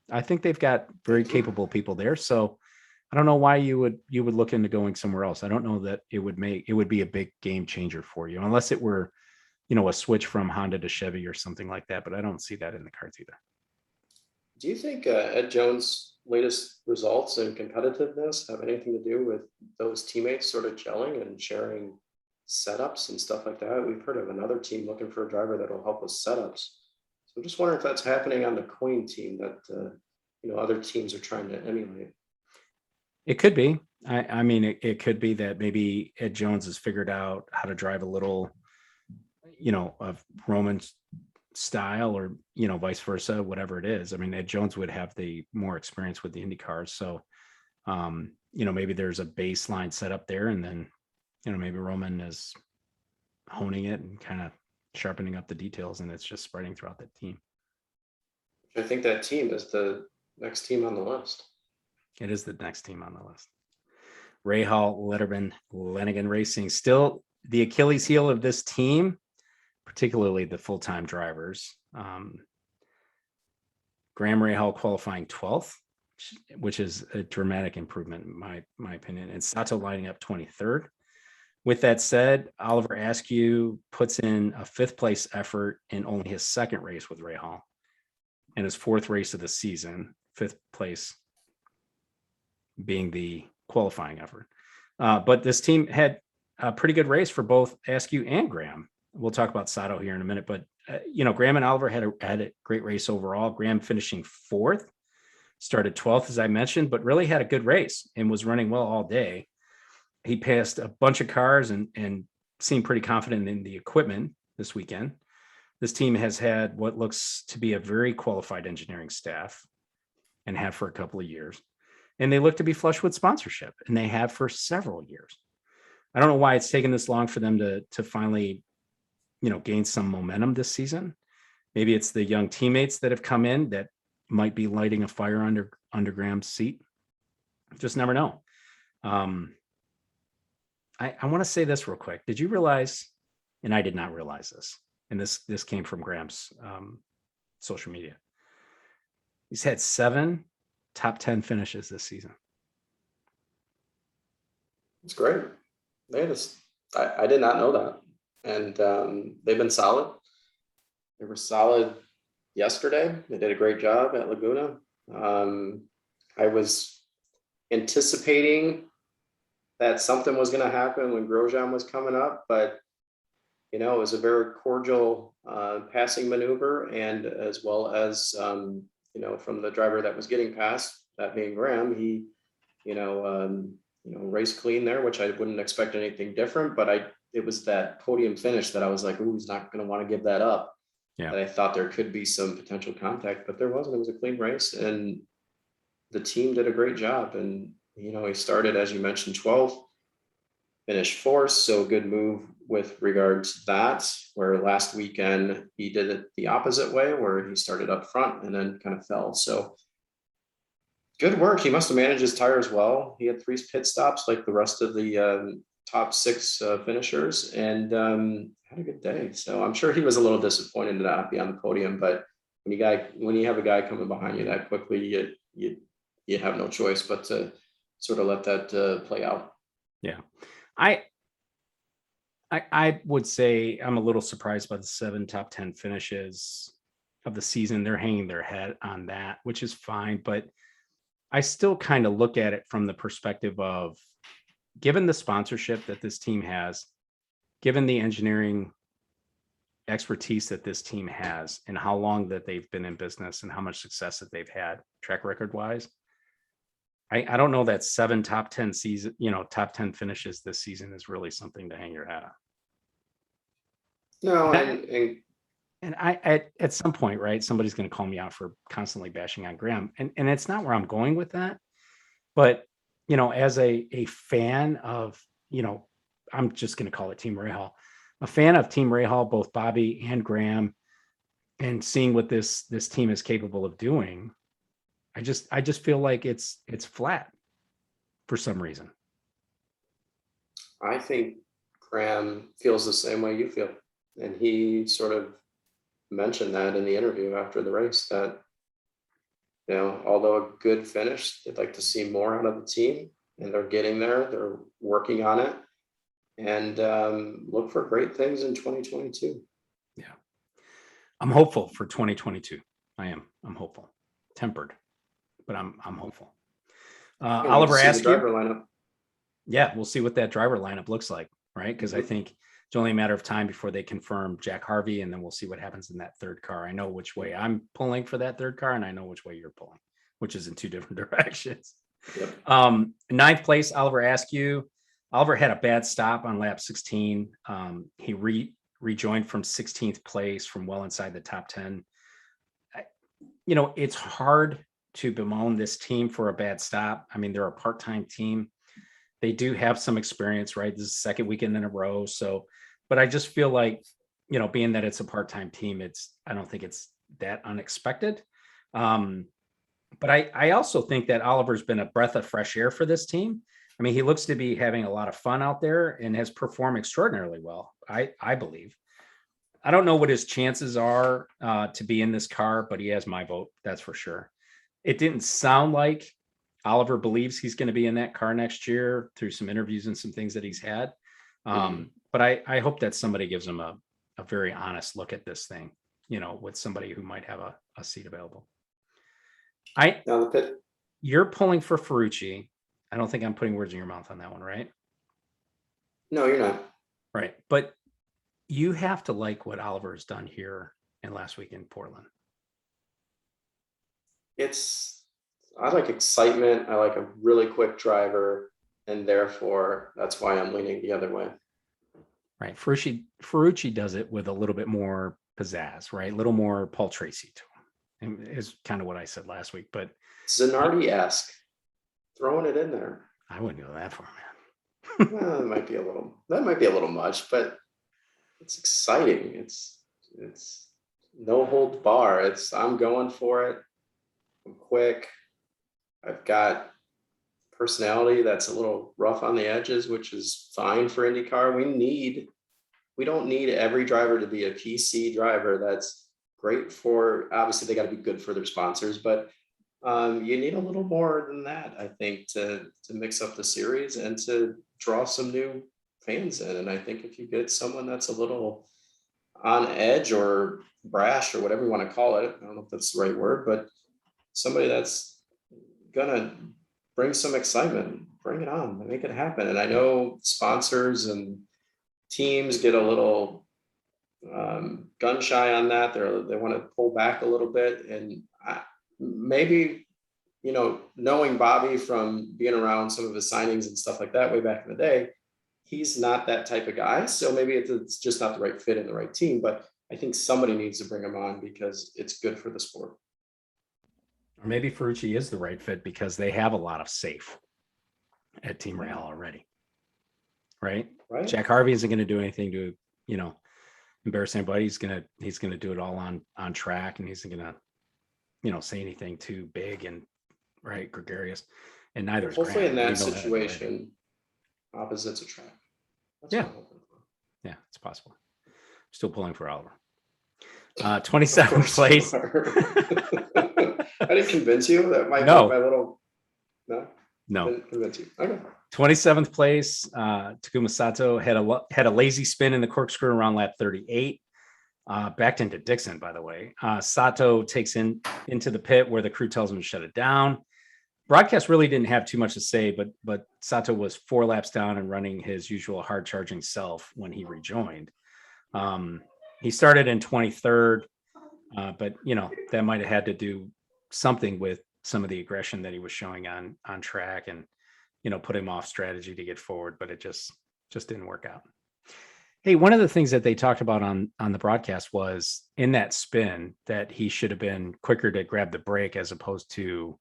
I think they've got very capable people there. So I don't know why you would look into going somewhere else. I don't know that it would be a big game changer for you unless it were, a switch from Honda to Chevy or something like that. But I don't see that in the cards either. Do you think Ed Jones' latest results and competitiveness have anything to do with those teammates sort of gelling and sharing setups and stuff like that? We've heard of another team looking for a driver that will help with setups. So I'm just wondering if that's happening on the Coyne team that, other teams are trying to emulate. It could be. I mean, it could be that maybe Ed Jones has figured out how to drive a little, of Roman's style or, vice versa, whatever it is. I mean, Ed Jones would have the more experience with the IndyCars. So, maybe there's a baseline set up there and then, maybe Roman is honing it and kind of sharpening up the details and it's just spreading throughout the team. I think that team is the next team on the list. It is the next team on the list. Rahal, Letterman, Lanigan Racing, still the Achilles heel of this team, particularly the full-time drivers. Graham Rahal qualifying 12th, which is a dramatic improvement in my opinion, and Sato lining up 23rd. With that said, Oliver Askew puts in a 5th place effort in only his 2nd race with Rahal and his 4th race of the season, 5th place being the qualifying effort. But this team had a pretty good race for both Askew and Graham. We'll talk about Sato here in a minute, but Graham and Oliver had a great race overall. Graham finishing 4th, started 12th, as I mentioned, but really had a good race and was running well all day. He passed a bunch of cars and seemed pretty confident in the equipment this weekend. This team has had what looks to be a very qualified engineering staff and have for a couple of years. And they look to be flush with sponsorship, and they have for several years. I don't know why it's taken this long for them to finally, gain some momentum this season. Maybe it's the young teammates that have come in that might be lighting a fire under Graham's seat. Just never know. I want to say this real quick. Did you realize, and I did not realize this, and this came from Graham's social media. He's had 7 top 10 finishes this season. It's great. I did not know that. And they've been solid. They were solid yesterday. They did a great job at Laguna. I was anticipating that something was going to happen when Grosjean was coming up, but it was a very cordial passing maneuver, and as well as from the driver that was getting past, that being Graham, he raced clean there, which I wouldn't expect anything different, but it was that podium finish that I was like, ooh, he's not going to want to give that up. Yeah. And I thought there could be some potential contact, but there wasn't. It was a clean race, and the team did a great job. And he started, as you mentioned, 12th, finished 4th. So good move with regards to that, where last weekend he did it the opposite way, where he started up front and then kind of fell. So good work. He must have managed his tires well. He had 3 pit stops like the rest of the top 6 finishers, and had a good day. So I'm sure he was a little disappointed to not be on the podium, but when you have a guy coming behind you that quickly, you have no choice but to sort of let that play out. Yeah. I would say I'm a little surprised by the 7 top 10 finishes of the season. They're hanging their head on that, which is fine. But I still kind of look at it from the perspective of, given the sponsorship that this team has, given the engineering expertise that this team has, and how long that they've been in business and how much success that they've had track record wise, I don't know that 7 top 10 season, top 10 finishes this season is really something to hang your hat on. No, and I at some point, right, somebody's going to call me out for constantly bashing on Graham, and it's not where I'm going with that, but as a fan of I'm just going to call it Team Rahal. A fan of Team Rahal, both Bobby and Graham, and seeing what this team is capable of doing. I just feel like it's flat for some reason. I think Graham feels the same way you feel. And he sort of mentioned that in the interview after the race that, although a good finish, they'd like to see more out of the team, and they're getting there. They're working on it, and look for great things in 2022. Yeah. I'm hopeful for 2022. I am. I'm hopeful. Tempered, but I'm hopeful. Oliver Askew. Driver lineup. Yeah, we'll see what that driver lineup looks like, right? Because I think it's only a matter of time before they confirm Jack Harvey, and then we'll see what happens in that third car. I know which way I'm pulling for that third car, and I know which way you're pulling, which is in two different directions. Yep. Ninth place, Oliver Askew. Oliver had a bad stop on lap 16. He rejoined from 16th place from well inside the top 10. It's hard to bemoan this team for a bad stop. I mean, they're a part-time team. They do have some experience, right? This is the second weekend in a row. So, but I just feel like, being that it's a part-time team, I don't think it's that unexpected. But I also think that Oliver's been a breath of fresh air for this team. I mean, he looks to be having a lot of fun out there and has performed extraordinarily well, I believe. I don't know what his chances are to be in this car, but he has my vote. That's for sure. It didn't sound like Oliver believes he's going to be in that car next year through some interviews and some things that he's had. But I hope that somebody gives him a very honest look at this thing, with somebody who might have a seat available. You're pulling for Ferrucci. I don't think I'm putting words in your mouth on that one, right? No, you're not. Right. But you have to like what Oliver has done here and last week in Portland. I like excitement. I like a really quick driver, and therefore that's why I'm leaning the other way. Right. Ferrucci does it with a little bit more pizzazz, right? A little more Paul Tracy to him. And is kind of what I said last week, but Zanardi-esque, throwing it in there. I wouldn't go that far, man. Well, that might be a little much, but it's exciting. It's no holds bar. I'm going for it. I'm quick. I've got personality that's a little rough on the edges, which is fine for IndyCar. We don't need every driver to be a PC driver. That's great for, obviously they got to be good for their sponsors, but you need a little more than that, I think, to mix up the series and to draw some new fans in. And I think if you get someone that's a little on edge or brash or whatever you want to call it, I don't know if that's the right word, but somebody that's gonna bring some excitement, bring it on, make it happen. And I know sponsors and teams get a little gun shy on that. They want to pull back a little bit, and maybe, knowing Bobby from being around some of his signings and stuff like that way back in the day, he's not that type of guy. So maybe it's just not the right fit in the right team, but I think somebody needs to bring him on because it's good for the sport. Or maybe Ferrucci is the right fit because they have a lot of safe at Team Rahal already. Right? Jack Harvey isn't going to do anything to, embarrass anybody. He's going to do it all on track, and he's going to, say anything too big and gregarious. And neither is hopefully Graham. In that situation, opposites attract. That's yeah. Yeah, it's possible. Still pulling for Oliver. 27th place. I didn't convince you. That might be my little. No. Didn't convince you. Okay. 27th place. Takuma Sato had a lazy spin in the corkscrew around lap 38. Backed into Dixon, by the way. Sato takes into the pit where the crew tells him to shut it down. Broadcast really didn't have too much to say, but Sato was 4 laps down and running his usual hard charging self when he rejoined. He started in 23rd, but that might have had to do something with some of the aggression that he was showing on track and put him off strategy to get forward, but it just didn't work out. Hey, one of the things that they talked about on the broadcast was in that spin that he should have been quicker to grab the brake as opposed to,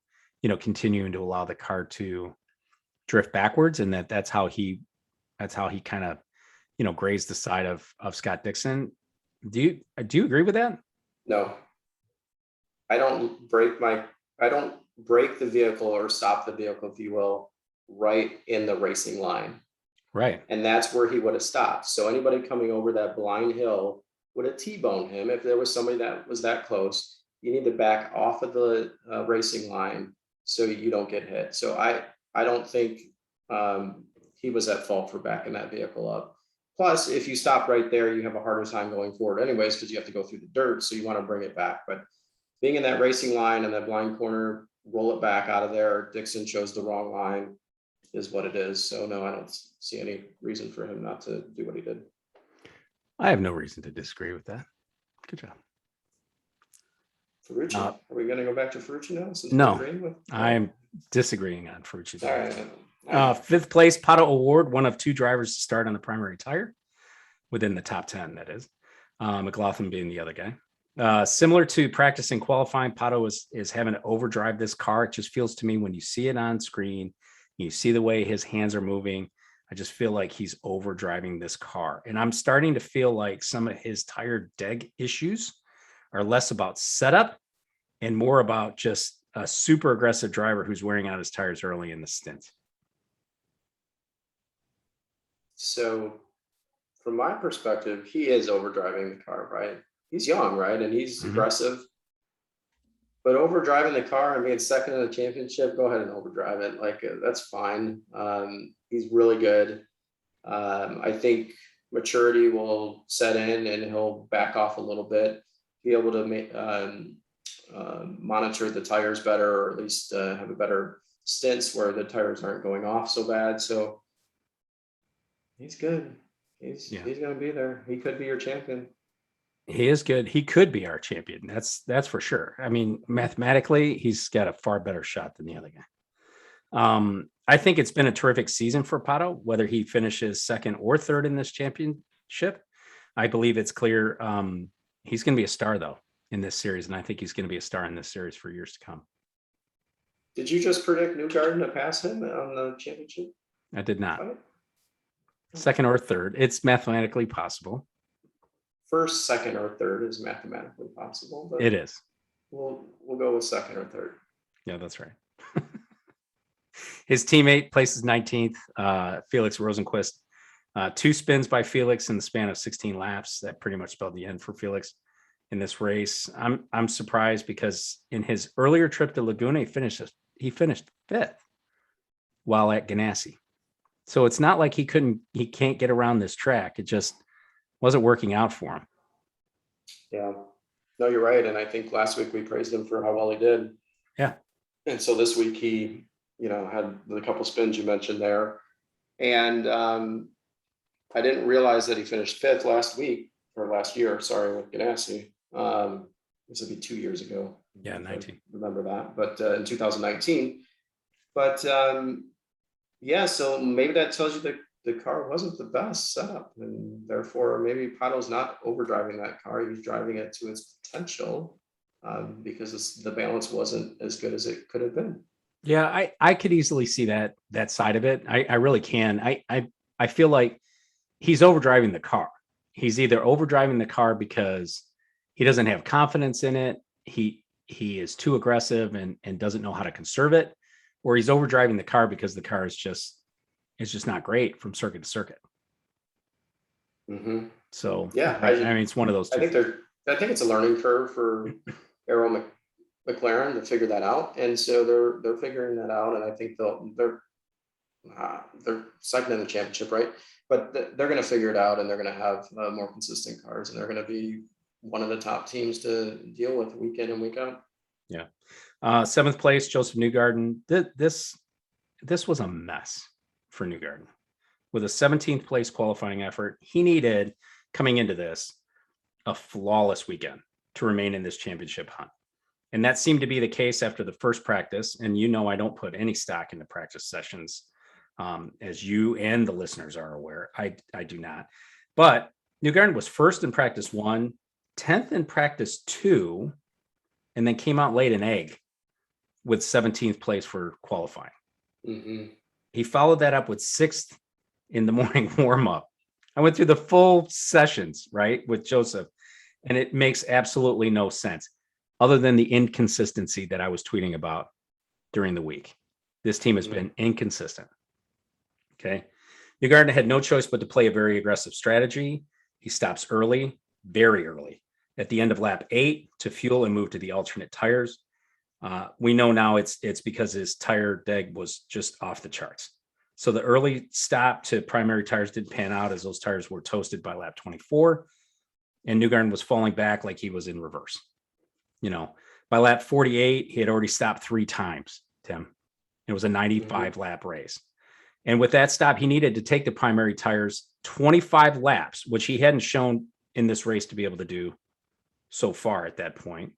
continuing to allow the car to drift backwards, and that's how he That's how he kind of, grazed the side of Scott Dixon. Do you agree with that? No, I don't break the vehicle or stop the vehicle, if you will, right in the racing line. Right. And that's where he would have stopped. So anybody coming over that blind hill would have T-boned him. If there was somebody that was that close, you need to back off of the racing line so you don't get hit. So I don't think he was at fault for backing that vehicle up. Plus, if you stop right there, you have a harder time going forward anyways, because you have to go through the dirt. So you want to bring it back. But being in that racing line and that blind corner, roll it back out of there. Dixon chose the wrong line, is what it is. So no, I don't see any reason for him not to do what he did. I have no reason to disagree with that. Good job. Ferrucci. Are we going to go back to Ferrucci now? No, I'm disagreeing on Ferrucci. All right. Fifth place, Pato Award, one of two drivers to start on the primary tire within the top 10, that is. McLaughlin being the other guy. Similar to practicing qualifying, Pato is having to overdrive this car. It just feels to me when you see it on screen, you see the way his hands are moving, I just feel like he's overdriving this car. And I'm starting to feel like some of his tire deg issues are less about setup and more about just a super aggressive driver who's wearing out his tires early in the stint. So from my perspective, he is overdriving the car, right? He's young, right? And he's aggressive. But overdriving the car and being second in the championship, go ahead and overdrive it. Like, that's fine. He's really good. I think maturity will set in and he'll back off a little bit, be able to monitor the tires better, or at least have a better stints where the tires aren't going off so bad. So he's good. He's going to be there. He could be your champion. He is good. He could be our champion. That's for sure. I mean, mathematically, he's got a far better shot than the other guy. I think it's been a terrific season for Pato, whether he finishes second or third in this championship. I believe it's clear he's going to be a star, though, in this series, and I think he's going to be a star in this series for years to come. Did you just predict Newgarden to pass him on the championship? I did not. Second or third. It's mathematically possible. First, second, or third is mathematically possible. But it is. We'll go with second or third. Yeah, that's right. His teammate places 19th, Felix Rosenquist. 2 spins by Felix in the span of 16 laps. That pretty much spelled the end for Felix in this race. I'm surprised because in his earlier trip to Laguna, he finished 5th while at Ganassi. So it's not like he can't get around this track. It just wasn't working out for him. Yeah, no, you're right. And I think last week we praised him for how well he did. Yeah. And so this week he, had the couple spins you mentioned there. And I didn't realize that he finished 5th last year, with Ganassi. This would be 2 years ago. Yeah, 19. Remember that, but in 2019. But so maybe that tells you that the car wasn't the best setup, and therefore maybe Pato's not overdriving that car. He's driving it to its potential because the balance wasn't as good as it could have been. Yeah, I could easily see that side of it. I really can. I feel like he's overdriving the car. He's either overdriving the car because he doesn't have confidence in it. He is too aggressive and doesn't know how to conserve it, or he's overdriving the car because the car is just not great from circuit to circuit. Mm-hmm. So yeah, I mean, it's one of those two. I think it's a learning curve for Arrow McLaren to figure that out, and so they're figuring that out, and I think they're second in the championship, right? But they're going to figure it out, and they're going to have more consistent cars, and they're going to be one of the top teams to deal with week in and week out. Yeah. 7th place, Joseph Newgarden. This was a mess for Newgarden. With a 17th place qualifying effort, he needed, coming into this, a flawless weekend to remain in this championship hunt. And that seemed to be the case after the first practice. And I don't put any stock into practice sessions, as you and the listeners are aware. I do not. But Newgarden was first in practice 1, 10th in practice 2, and then came out laid an egg with 17th place for qualifying. Mm-hmm. He followed that up with 6th in the morning warm up. I went through the full sessions, right, with Joseph, and it makes absolutely no sense other than the inconsistency that I was tweeting about during the week. This team has been inconsistent. Okay. Newgarden had no choice but to play a very aggressive strategy. He stops early, very early, at the end of lap 8 to fuel and move to the alternate tires. We know now it's because his tire deg was just off the charts. So the early stop to primary tires didn't pan out as those tires were toasted by lap 24. And Newgarden was falling back like he was in reverse. By lap 48, he had already stopped 3 times, Tim. It was a 95 lap race. And with that stop, he needed to take the primary tires 25 laps, which he hadn't shown in this race to be able to do so far at that point.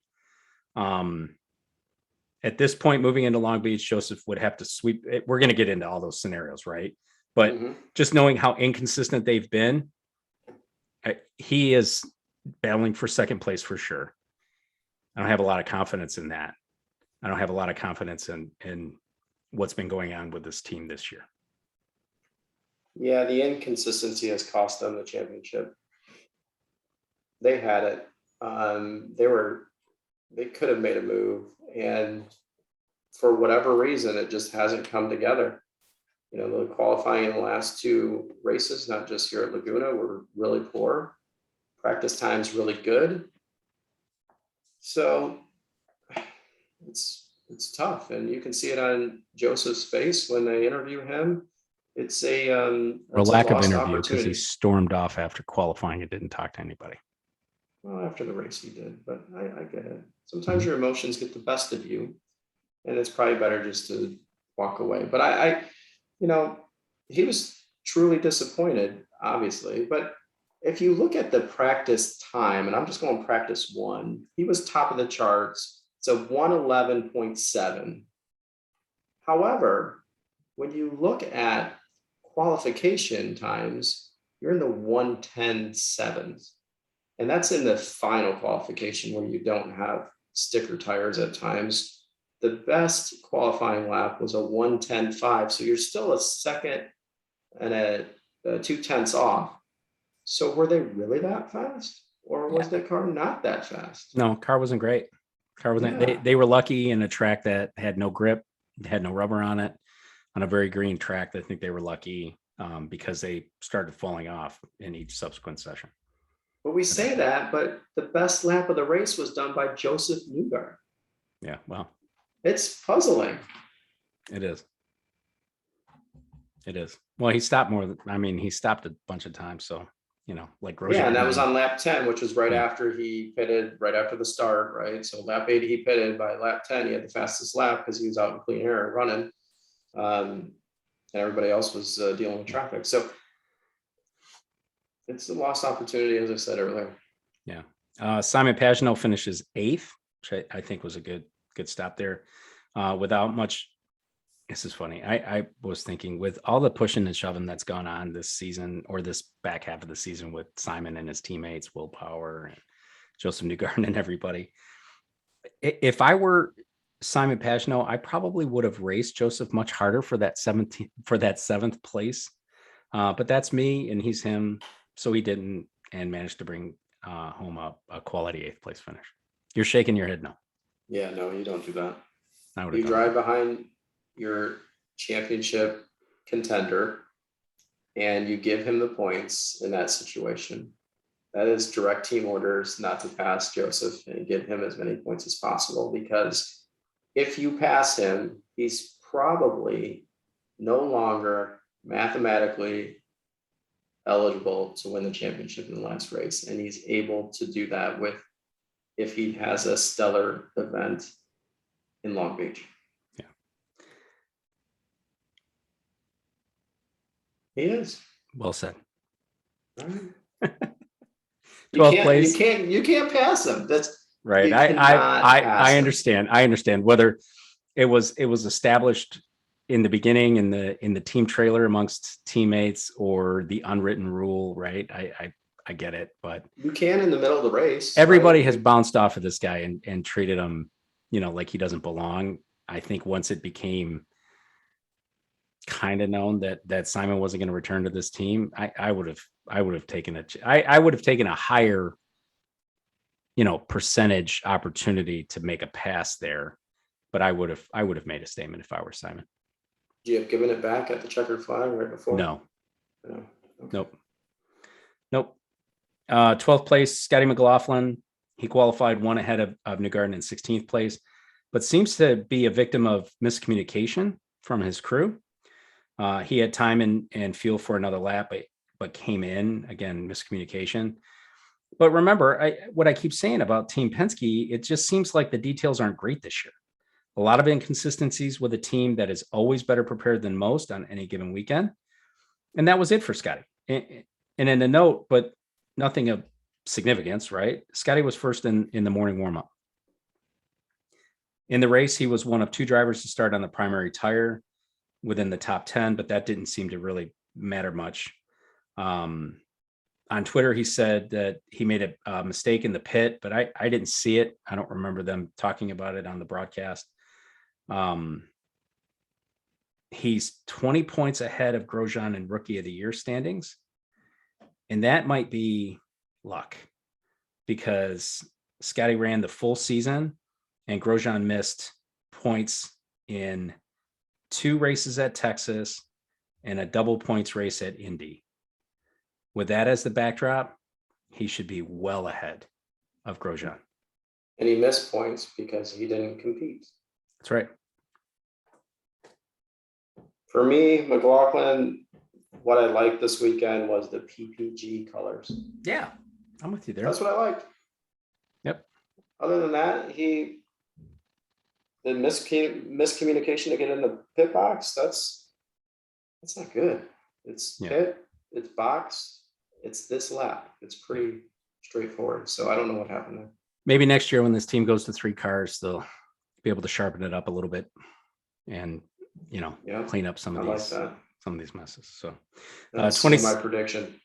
At this point, moving into Long Beach, Joseph would have to sweep. We're going to get into all those scenarios, right? But just knowing how inconsistent they've been, he is battling for second place for sure. I don't have a lot of confidence in that. I don't have a lot of confidence in what's been going on with this team this year. Yeah, the inconsistency has cost them the championship. They had it. They could have made a move, and for whatever reason, it just hasn't come together. The qualifying in the last 2 races, not just here at Laguna, were really poor. Practice time's really good. So it's tough, and you can see it on Joseph's face when they interview him. It's a lack of interview because he stormed off after qualifying and didn't talk to anybody. Well, after the race he did, but I get it. Sometimes your emotions get the best of you, and it's probably better just to walk away. But he was truly disappointed, obviously. But if you look at the practice time, and I'm just going practice 1, he was top of the charts. It's a 111.7. However, when you look at qualification times, you're in the 110.7s. And that's in the final qualification where you don't have sticker tires at times. The best qualifying lap was a 110.5. So you're still a second and a 2/10 off. So were they really that fast? Or was the car not that fast? No, car wasn't great. Car wasn't. They were lucky in a track that had no grip, had no rubber on it, on a very green track. I think they were lucky because they started falling off in each subsequent session. But we say that, but the best lap of the race was done by Joseph Newgarden. Yeah, well, it's puzzling. It is. It is. Well, he stopped he stopped a bunch of times. So, like Grosjean. Yeah, and that was on lap 10, which was right after he pitted, right after the start, right? So lap 8, he pitted. By lap 10, he had the fastest lap because he was out in clean air running. And everybody else was dealing with traffic. So it's a lost opportunity, as I said earlier. Yeah. Simon Pagenaud finishes 8th, which I think was a good stop there. Without much. This is funny. I was thinking with all the pushing and shoving that's gone on this season or this back half of the season with Simon and his teammates, Will Power and Joseph Newgarden and everybody. If I were Simon Pagenaud, I probably would have raced Joseph much harder for that 7th place. But that's me and he's him. So he didn't and managed to bring home a quality 8th place finish. You're shaking your head no. Yeah, no, you don't do that. You drive behind your championship contender and you give him the points in that situation. That is direct team orders not to pass Joseph and give him as many points as possible, because if you pass him, he's probably no longer mathematically eligible to win the championship in the last race. And he's able to do that if he has a stellar event in Long Beach. Yeah. He is. Well said. All right. 12th place. You can't pass him. That's right. I understand. I understand whether it was established in the beginning in the team trailer amongst teammates or the unwritten rule, right? I get it, but you can in the middle of the race. Everybody has bounced off of this guy and treated him, like he doesn't belong. I think once it became kind of known that Simon wasn't going to return to this team, I would have taken a higher, percentage opportunity to make a pass there. But I would have made a statement if I were Simon. Do you have given it back at the checkered flag right before? No. No. Okay. Nope. 12th place, Scotty Mclaughlin. He qualified one ahead of Newgarden in 16th place, but seems to be a victim of miscommunication from his crew. He had time and fuel for another lap, but came in, again, miscommunication. But remember, what I keep saying about Team Penske, it just seems like the details aren't great this year. A lot of inconsistencies with a team that is always better prepared than most on any given weekend. And that was it for Scotty. And in a note, but nothing of significance, right? Scotty was first in the morning warm-up. In the race, he was one of two drivers to start on the primary tire within the top 10, but that didn't seem to really matter much. On Twitter, he said that he made a mistake in the pit, but I didn't see it. I don't remember them talking about it on the broadcast. He's 20 points ahead of Grosjean in Rookie of the Year standings. And that might be luck because Scotty ran the full season and Grosjean missed points in 2 races at Texas and a double points race at Indy. With that as the backdrop, he should be well ahead of Grosjean. And he missed points because he didn't compete. That's right. For me, McLaughlin, what I liked this weekend was the PPG colors. Yeah, I'm with you there. That's what I liked. Yep. Other than that, the miscommunication to get in the pit box, that's not good. It's pit, it's box, it's this lap. It's pretty straightforward. So I don't know what happened there. Maybe next year when this team goes to 3 cars, they'll be able to sharpen it up a little bit and clean up some of these messes. So that's 20 my prediction.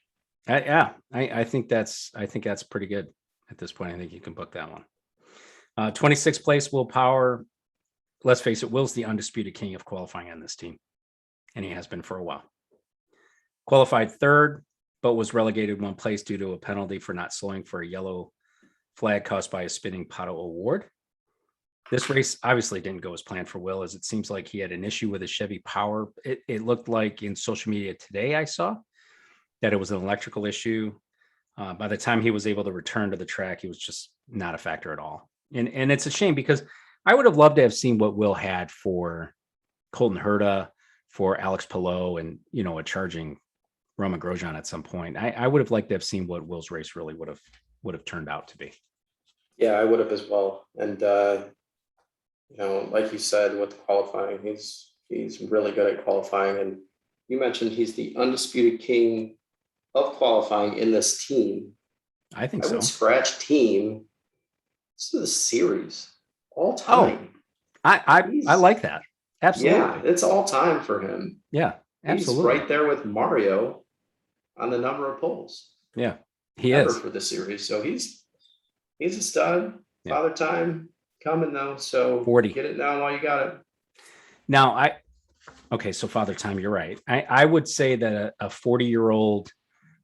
I think that's pretty good at this point. I think you can book that one. 26th place, Will Power. Let's face it, Will's the undisputed king of qualifying on this team, and he has been for a while. Qualified 3rd, but was relegated 1 place due to a penalty for not slowing for a yellow flag caused by a spinning Pato award. This race obviously didn't go as planned for Will, as it seems like he had an issue with his Chevy Power. It looked like in social media today, I saw that it was an electrical issue. By the time he was able to return to the track, he was just not a factor at all. And it's a shame because I would have loved to have seen what Will had for Colton Herta, for Alex Palou, and, a charging Romain Grosjean at some point. I would have liked to have seen what Will's race really would have turned out to be. Yeah, I would have as well. And, like you said, with the qualifying, he's really good at qualifying. And you mentioned he's the undisputed king of qualifying in this team. I think I so. would scratch team. This is a series all time. I like that. Absolutely. Yeah, it's all time for him. Yeah, absolutely. He's right there with Mario on the number of poles. Yeah, he is for the series. So he's a stud. Yeah. Father time coming though. So 40. Get it now while you got it. Now so Father Time, you're right. I would say that a 40-year-old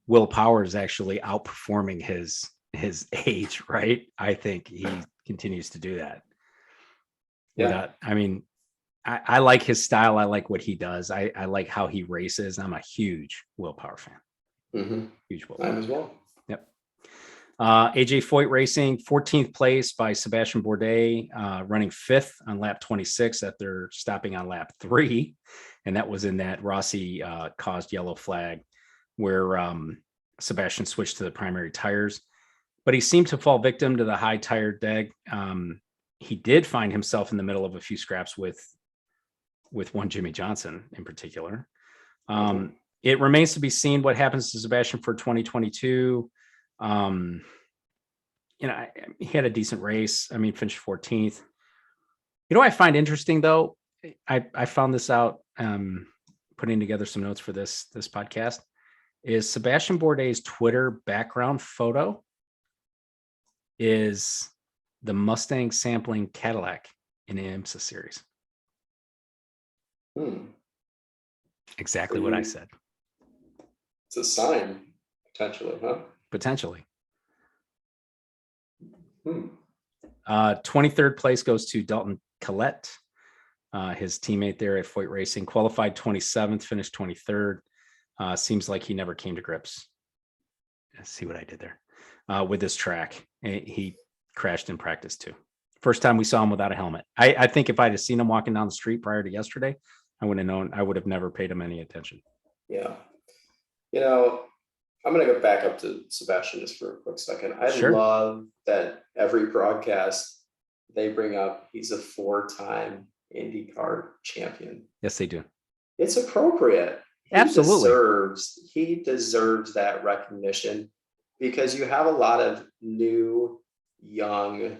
Will Power is actually outperforming his age, right? I think he continues to do that. Yeah. I like his style. I like what he does. I like how he races. I'm a huge Will Power fan. Mm-hmm. Huge Will. I'm as well. Yep. AJ Foyt Racing, 14th place by Sebastian Bourdais, running 5th on lap 26 after stopping on lap 3. And that was in that Rossi caused yellow flag where Sebastian switched to the primary tires. But he seemed to fall victim to the high tire deg. He did find himself in the middle of a few scraps with one Jimmy Johnson in particular. It remains to be seen what happens to Sebastian for 2022. He had a decent race. Finished 14th. I find interesting though. I found this out putting together some notes for this podcast. Is Sebastian Bourdais' Twitter background photo is the Mustang sampling Cadillac in the IMSA series. Exactly what I said. It's a sign, potentially, huh? Potentially. Hmm. 23rd place goes to Dalton Collette, his teammate there at Foyt Racing. Qualified 27th, finished 23rd. Seems like he never came to grips. Let's see what I did there with this track. He crashed in practice too. First time we saw him without a helmet. I think if I'd have seen him walking down the street prior to yesterday, I would have known. I would have never paid him any attention. Yeah. You know, I'm going to go back up to Sebastian just for a quick second. I Sure. love that every broadcast they bring up, he's a 4-time IndyCar champion. Yes, they do. It's appropriate. Absolutely. He deserves that recognition, because you have a lot of new, young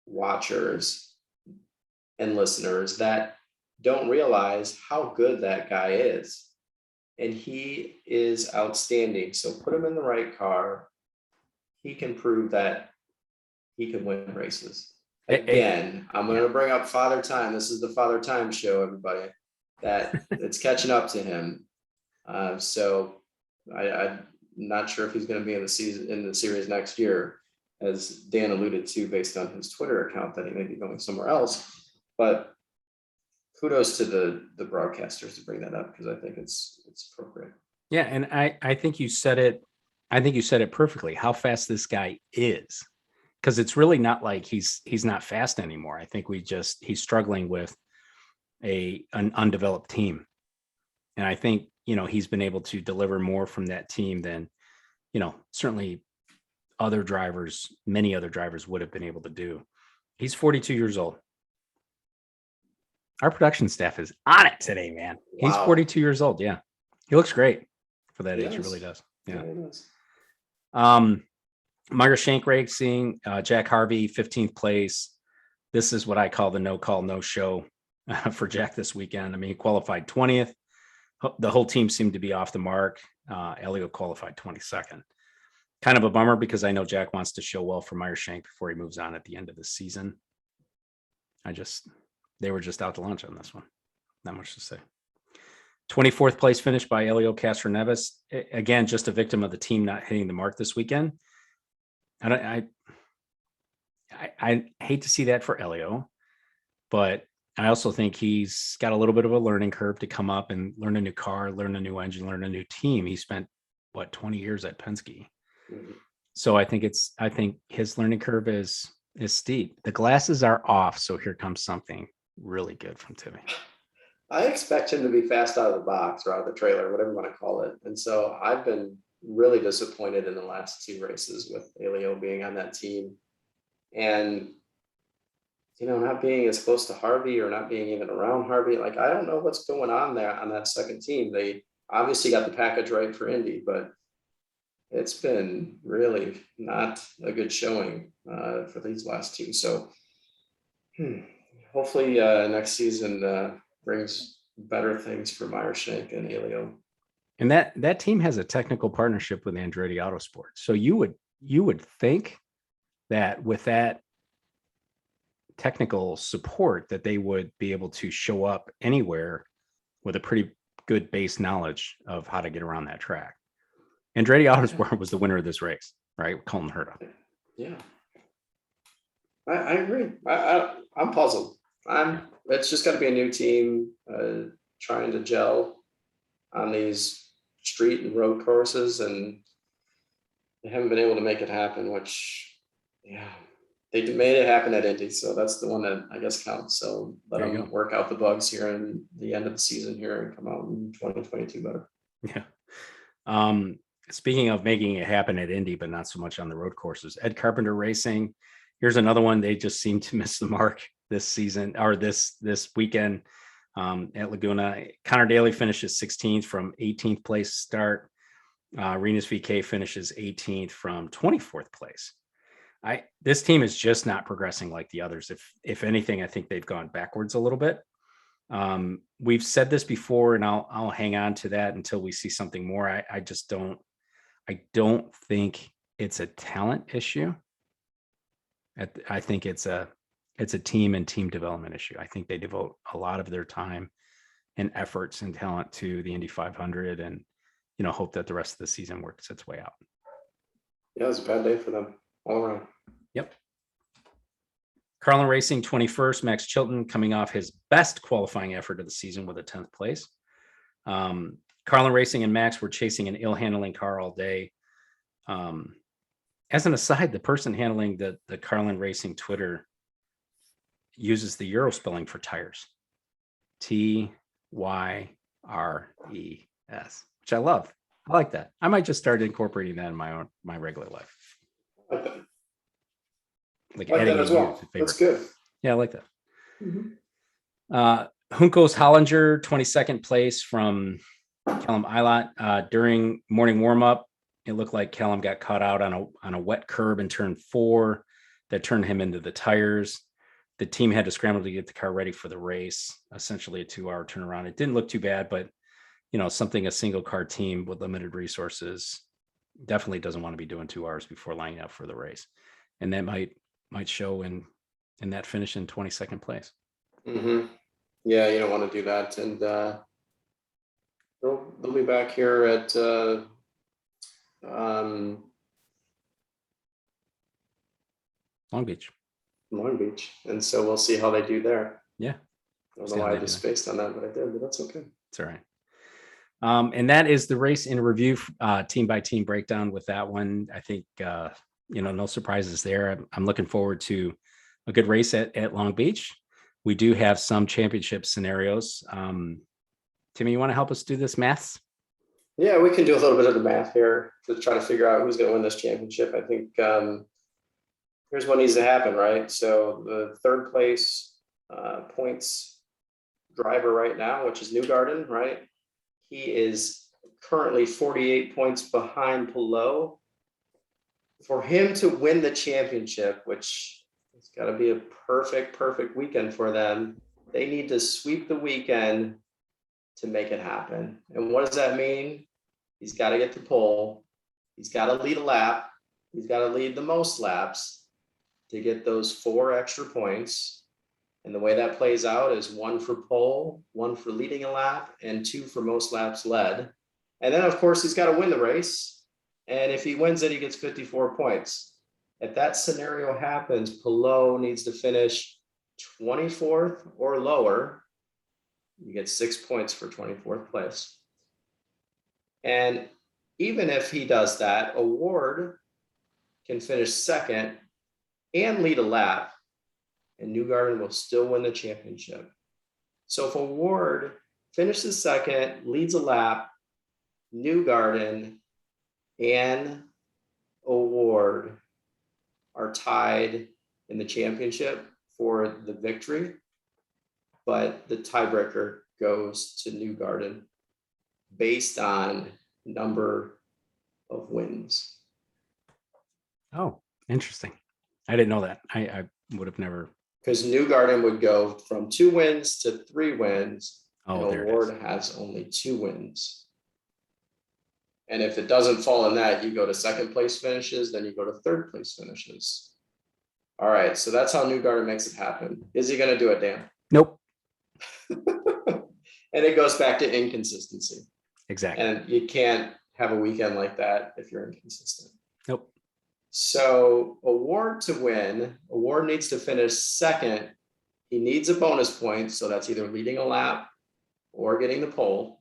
watchers and listeners that don't realize how good that guy is. And he is outstanding. So put him in the right car. He can prove that he can win races. Again, I'm going to bring up Father Time. This is the Father Time show, everybody. That it's catching up to him. So I'm not sure if he's going to be in the series next year, as Dan alluded to based on his Twitter account that he may be going somewhere else. But kudos to the broadcasters to bring that up, because I think it's appropriate. Yeah, and I think you said it. I think you said it perfectly. How fast this guy is, because it's really not like he's not fast anymore. I think he's struggling with an undeveloped team, and I think he's been able to deliver more from that team than certainly many other drivers would have been able to do. He's 42 years old. Our production staff is on it today, man. Wow. He's 42 years old. Yeah. He looks great for that age. He really does. Yeah. He does. Meyer Shank Racing, Jack Harvey, 15th place. This is what I call the no call, no show for Jack this weekend. I mean, he qualified 20th. The whole team seemed to be off the mark. Elio qualified 22nd. Kind of a bummer, because I know Jack wants to show well for Meyer Shank before he moves on at the end of the season. They were just out to lunch on this one. Not much to say. 24th place finish by Elio Castroneves. Again, just a victim of the team not hitting the mark this weekend. I hate to see that for Elio, but I also think he's got a little bit of a learning curve to come up and learn a new car, learn a new engine, learn a new team. He spent 20 years at Penske. Mm-hmm. So I think his learning curve is steep. The glasses are off, so here comes something really good from Timmy. I expect him to be fast out of the box or out of the trailer, whatever you want to call it. And so I've been really disappointed in the last 2 races with Elio being on that team, and not being as close to Harvey, or not being even around Harvey. Like, I don't know what's going on there on that second team. They obviously got the package right for Indy, but it's been really not a good showing for these last 2. So hopefully next season brings better things for Meyer Shank and Elio. And that team has a technical partnership with Andretti Autosport. So you would think that with that technical support that they would be able to show up anywhere with a pretty good base knowledge of how to get around that track. Andretti Autosport was the winner of this race, right? Colton Herta. Yeah. I agree. I'm puzzled. It's just got to be a new team trying to gel on these street and road courses, and they haven't been able to make it happen, which, they made it happen at Indy. So that's the one that I guess counts. So let them work out the bugs here in the end of the season here and come out in 2022 better. Yeah. Speaking of making it happen at Indy, but not so much on the road courses, Ed Carpenter Racing. Here's another one. They just seem to miss the mark this season, or this weekend at Laguna. Connor Daly finishes 16th from 18th place start. Renus VK finishes 18th from 24th place. This team is just not progressing like the others. If anything, I think they've gone backwards a little bit. We've said this before, and I'll hang on to that until we see something more. I don't think it's a talent issue. I think it's a team and team development issue. I think they devote a lot of their time and efforts and talent to the Indy 500, and hope that the rest of the season works its way out. Yeah, it was a bad day for them all around. Yep. Carlin Racing 21st, Max Chilton coming off his best qualifying effort of the season with a 10th place. Carlin Racing and Max were chasing an ill handling car all day. As an aside, the person handling the Carlin Racing Twitter uses the Euro spelling for tires. TYRES, which I love. I like that. I might just start incorporating that in my regular life. Like Like adding that as a U well. to favorite. That's good. Yeah, I like that. Mhm. Juncos Hollinger, 22nd place from Callum Eilert. During morning warm-up, it looked like Callum got caught out on a wet curb in turn 4 that turned him into the tires. The team had to scramble to get the car ready for the race, essentially a 2-hour turnaround. It didn't look too bad, but something a single car team with limited resources definitely doesn't want to be doing 2 hours before lining up for the race. And that might show in that finish in 22nd place. Mm-hmm. Yeah, you don't want to do that. And they'll be back here at Long Beach. Long Beach. And so we'll see how they do there. Yeah. I don't know why I just spaced on that, but I did, but that's okay. It's all right. And that is the race in review, team by team breakdown with that one. I think, no surprises there. I'm looking forward to a good race at Long Beach. We do have some championship scenarios. Timmy, you want to help us do this maths? Yeah, we can do a little bit of the math here to try to figure out who's going to win this championship. I think here's what needs to happen, right? So the third place points driver right now, which is Newgarden, right? He is currently 48 points behind Pelot. For him to win the championship, which it's got to be a perfect weekend for them, they need to sweep the weekend to make it happen. And what does that mean? He's got to get the pole. He's got to lead a lap. He's got to lead the most laps to get those 4 extra points. And the way that plays out is 1 for pole, 1 for leading a lap, and 2 for most laps led. And then, of course, he's got to win the race. And if he wins it, he gets 54 points. If that scenario happens, Pelot needs to finish 24th or lower. You get 6 points for 24th place. And even if he does that, Award can finish second and lead a lap, and Newgarden will still win the championship. So if Award finishes second, leads a lap, Newgarden and Award are tied in the championship for the victory, but the tiebreaker goes to Newgarden based on number of wins. Oh, interesting. I didn't know that. I would have never. Because Newgarden would go from 2 wins to 3 wins, Oh, and Award has only 2 wins. And if it doesn't fall in that, you go to second place finishes, then you go to third place finishes. All right, so that's how Newgarden makes it happen. Is he going to do it, Dan? Nope. And it goes back to inconsistency. Exactly. And you can't have a weekend like that if you're inconsistent. Nope. So Award to win, Award needs to finish second. He needs a bonus point, so that's either leading a lap or getting the pole.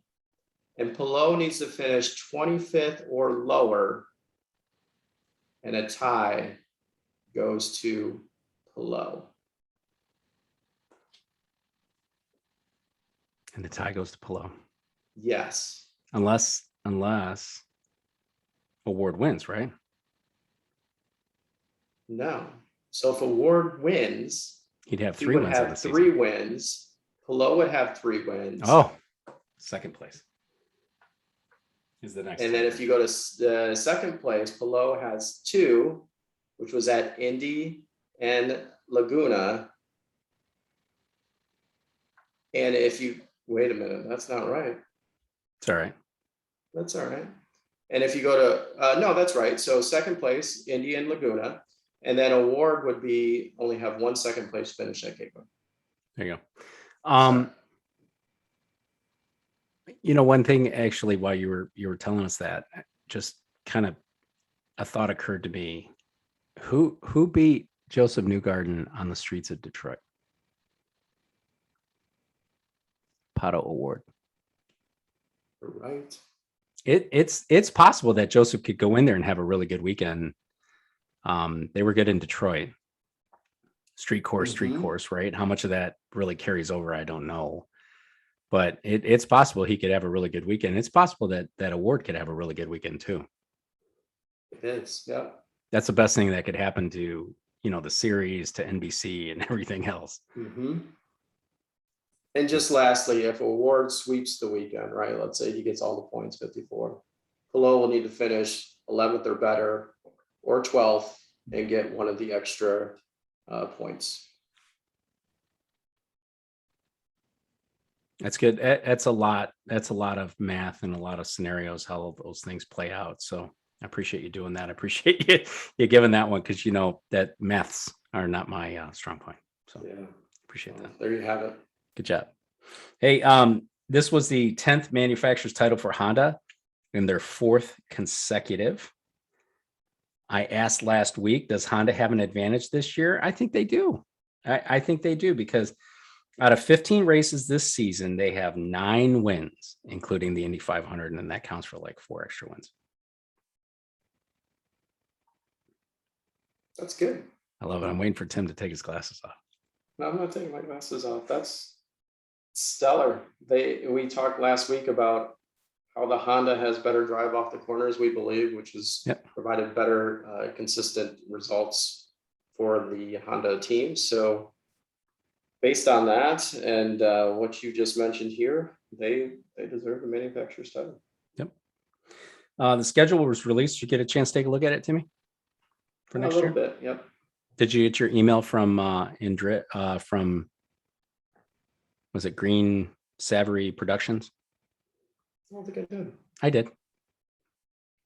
And Pelot needs to finish 25th or lower, and a tie goes to Pelot. And the tie goes to Pelot. Yes. Unless Award wins, right? No. So if Award wins, he'd have he 3 would wins on the have season. 3 wins. Pelot would have 3 wins. Oh, second place is the next. And then if you go to the second place, Pelot has 2, which was at Indy and Laguna. And if you wait a minute, that's not right. It's all right. That's all right. And if you go to no, that's right. So second place, Indy and Laguna, and then Award would be only have 1 second place finish at Cape. There you go. One thing actually, while you were telling us that, just kind of a thought occurred to me. Who beat Joseph Newgarden on the streets of Detroit? Pato Award. Right. It's possible that Joseph could go in there and have a really good weekend. They were good in Detroit. Street course, right? How much of that really carries over, I don't know. But it's possible he could have a really good weekend. It's possible that Award could have a really good weekend too. It is, yeah. That's the best thing that could happen to, the series, to NBC and everything else. Mm-hmm. And just lastly, if Award sweeps the weekend, right? Let's say he gets all the points, 54. Palou will need to finish 11th or better, or 12th, and get one of the extra points. That's good. That's a lot. That's a lot of math and a lot of scenarios, how those things play out. So I appreciate you doing that. I appreciate you giving that one, because that maths are not my strong point. So yeah, appreciate that. There you have it. Good job. Hey, this was the 10th manufacturer's title for Honda in their 4th consecutive. I asked last week, does Honda have an advantage this year? I think they do. I think they do, because out of 15 races this season, they have 9 wins, including the Indy 500, and that counts for like 4 extra wins. That's good. I love it. I'm waiting for Tim to take his glasses off. No, I'm not taking my glasses off. That's stellar. We talked last week about how the Honda has better drive off the corners, we believe, which has provided better consistent results for the Honda team. So based on that and what you just mentioned here, they deserve the manufacturer's title. Yep. The schedule was released. Did you get a chance to take a look at it, Timmy? For next year? A little bit, yep. Did you get your email from Indra from, was it Green Savory Productions? I don't think I did. I did.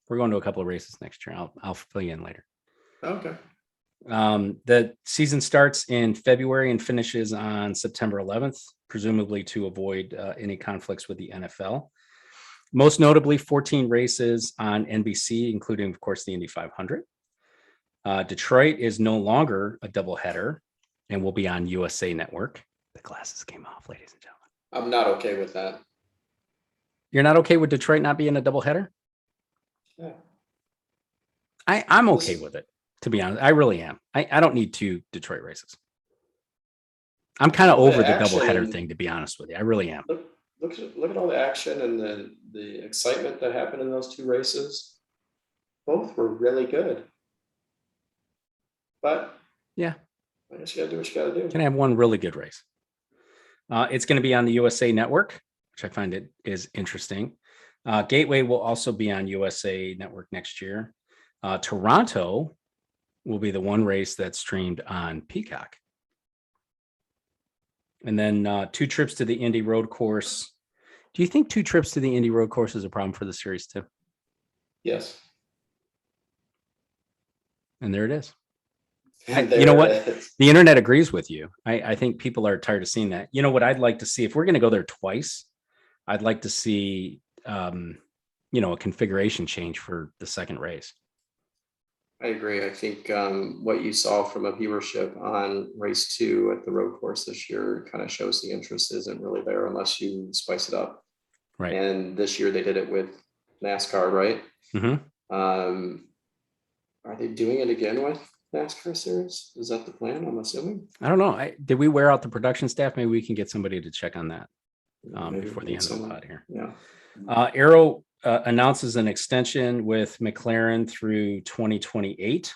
We're going to a couple of races next year. I'll fill you in later. Okay. The season starts in February and finishes on September 11th, presumably to avoid any conflicts with the NFL. Most notably, 14 races on NBC, including, of course, the Indy 500. Detroit is no longer a doubleheader and will be on USA Network. The glasses came off, ladies and gentlemen. I'm not okay with that. You're not okay with Detroit not being a doubleheader? Yeah. I'm okay with it, to be honest. I really am. I don't need 2 Detroit races. I'm kind of over the doubleheader thing, to be honest with you. I really am. Look at all the action and the excitement that happened in those 2 races. Both were really good. But yeah, I guess you gotta do what you gotta do. Can I have one really good race? It's going to be on the USA Network, which I find it is interesting. Gateway will also be on USA Network next year. Toronto will be the one race that's streamed on Peacock. And then 2 trips to the Indy Road Course. Do you think 2 trips to the Indy Road Course is a problem for the series too? Yes. And there it is. You know what? The internet agrees with you. I think people are tired of seeing that. You know what I'd like to see? If we're going to go there twice, I'd like to see, a configuration change for the second race. I agree. I think what you saw from a viewership on race 2 at the road course this year kind of shows the interest isn't really there unless you spice it up. Right. And this year they did it with NASCAR, right? Mm-hmm. Are they doing it again with NASCAR series? Is that the plan? I'm assuming. I don't know. Did we wear out the production staff? Maybe we can get somebody to check on that before the end of the pod here. Yeah. Arrow announces an extension with McLaren through 2028,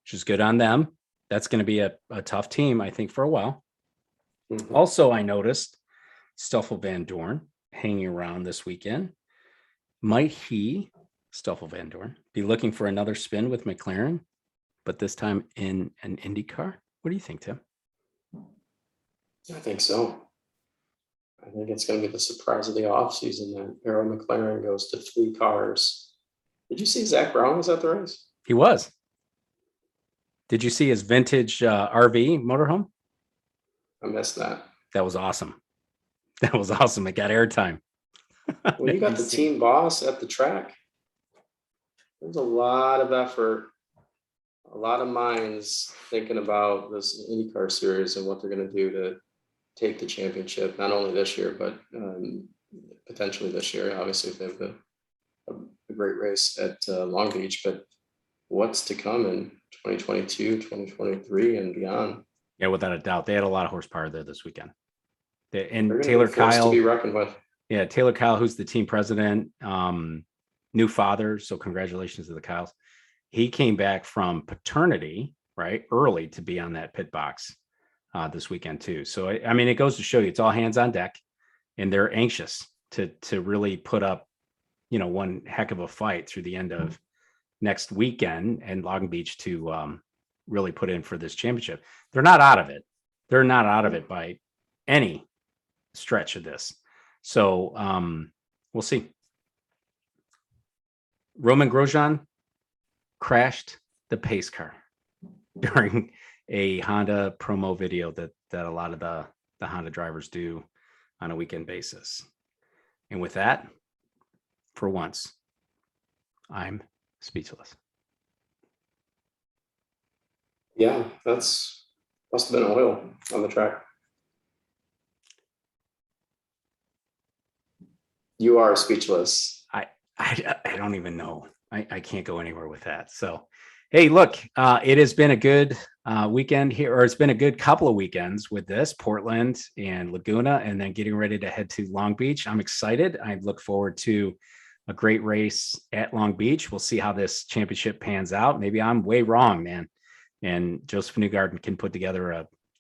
which is good on them. That's going to be a tough team, I think, for a while. Mm-hmm. Also, I noticed Stoffel Van Dorn hanging around this weekend. Might he, Stoffel Van Dorn, be looking for another spin with McLaren, but this time in an IndyCar? What do you think, Tim? I think so. I think it's going to be the surprise of the offseason that Arrow McLaren goes to 3 cars. Did you see Zach Brown was at the race? He was. Did you see his vintage RV motorhome? I missed that. That was awesome. That was awesome. It got airtime. When you got the team boss at the track, there's a lot of effort, a lot of minds thinking about this IndyCar series and what they're going to do to take the championship, not only this year, but potentially this year. Obviously, if they have a great race at Long Beach, but what's to come in 2022, 2023, and beyond. Yeah, without a doubt. They had a lot of horsepower there this weekend. And They're Taylor be a force Kyle, to be reckoned with. Yeah, Taylor Kyle, who's the team president, new father. So congratulations to the Kyles. He came back from paternity, right, early to be on that pit box this weekend too. So I mean, it goes to show you it's all hands on deck, and they're anxious to really put up, one heck of a fight through the end of next weekend and Long Beach to really put in for this championship. They're not out of it. They're not out of it by any stretch of this. So we'll see. Romain Grosjean crashed the pace car during a Honda promo video that a lot of the Honda drivers do on a weekend basis. And with that, for once, I'm speechless. Yeah, must have been oil on the track. You are speechless. I don't even know. I can't go anywhere with that. So, hey, look, it has been a good weekend here, or it's been a good couple of weekends with this Portland and Laguna, and then getting ready to head to Long Beach. I'm excited. I look forward to a great race at Long Beach. We'll see how this championship pans out. Maybe I'm way wrong, man. And Joseph Newgarden can put together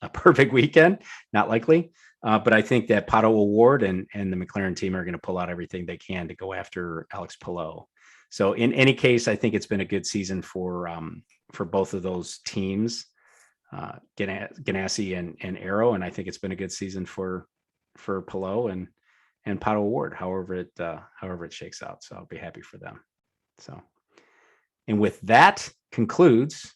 a perfect weekend. Not likely. But I think that Pato Award and the McLaren team are going to pull out everything they can to go after Alex Palou. So in any case, I think it's been a good season for both of those teams, Ganassi and Arrow. And I think it's been a good season for Palou and Pato Award, however it shakes out. So I'll be happy for them. So, and with that concludes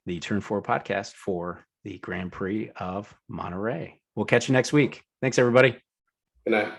the Turn 4 podcast for the Grand Prix of Monterey. We'll catch you next week. Thanks, everybody. Good night.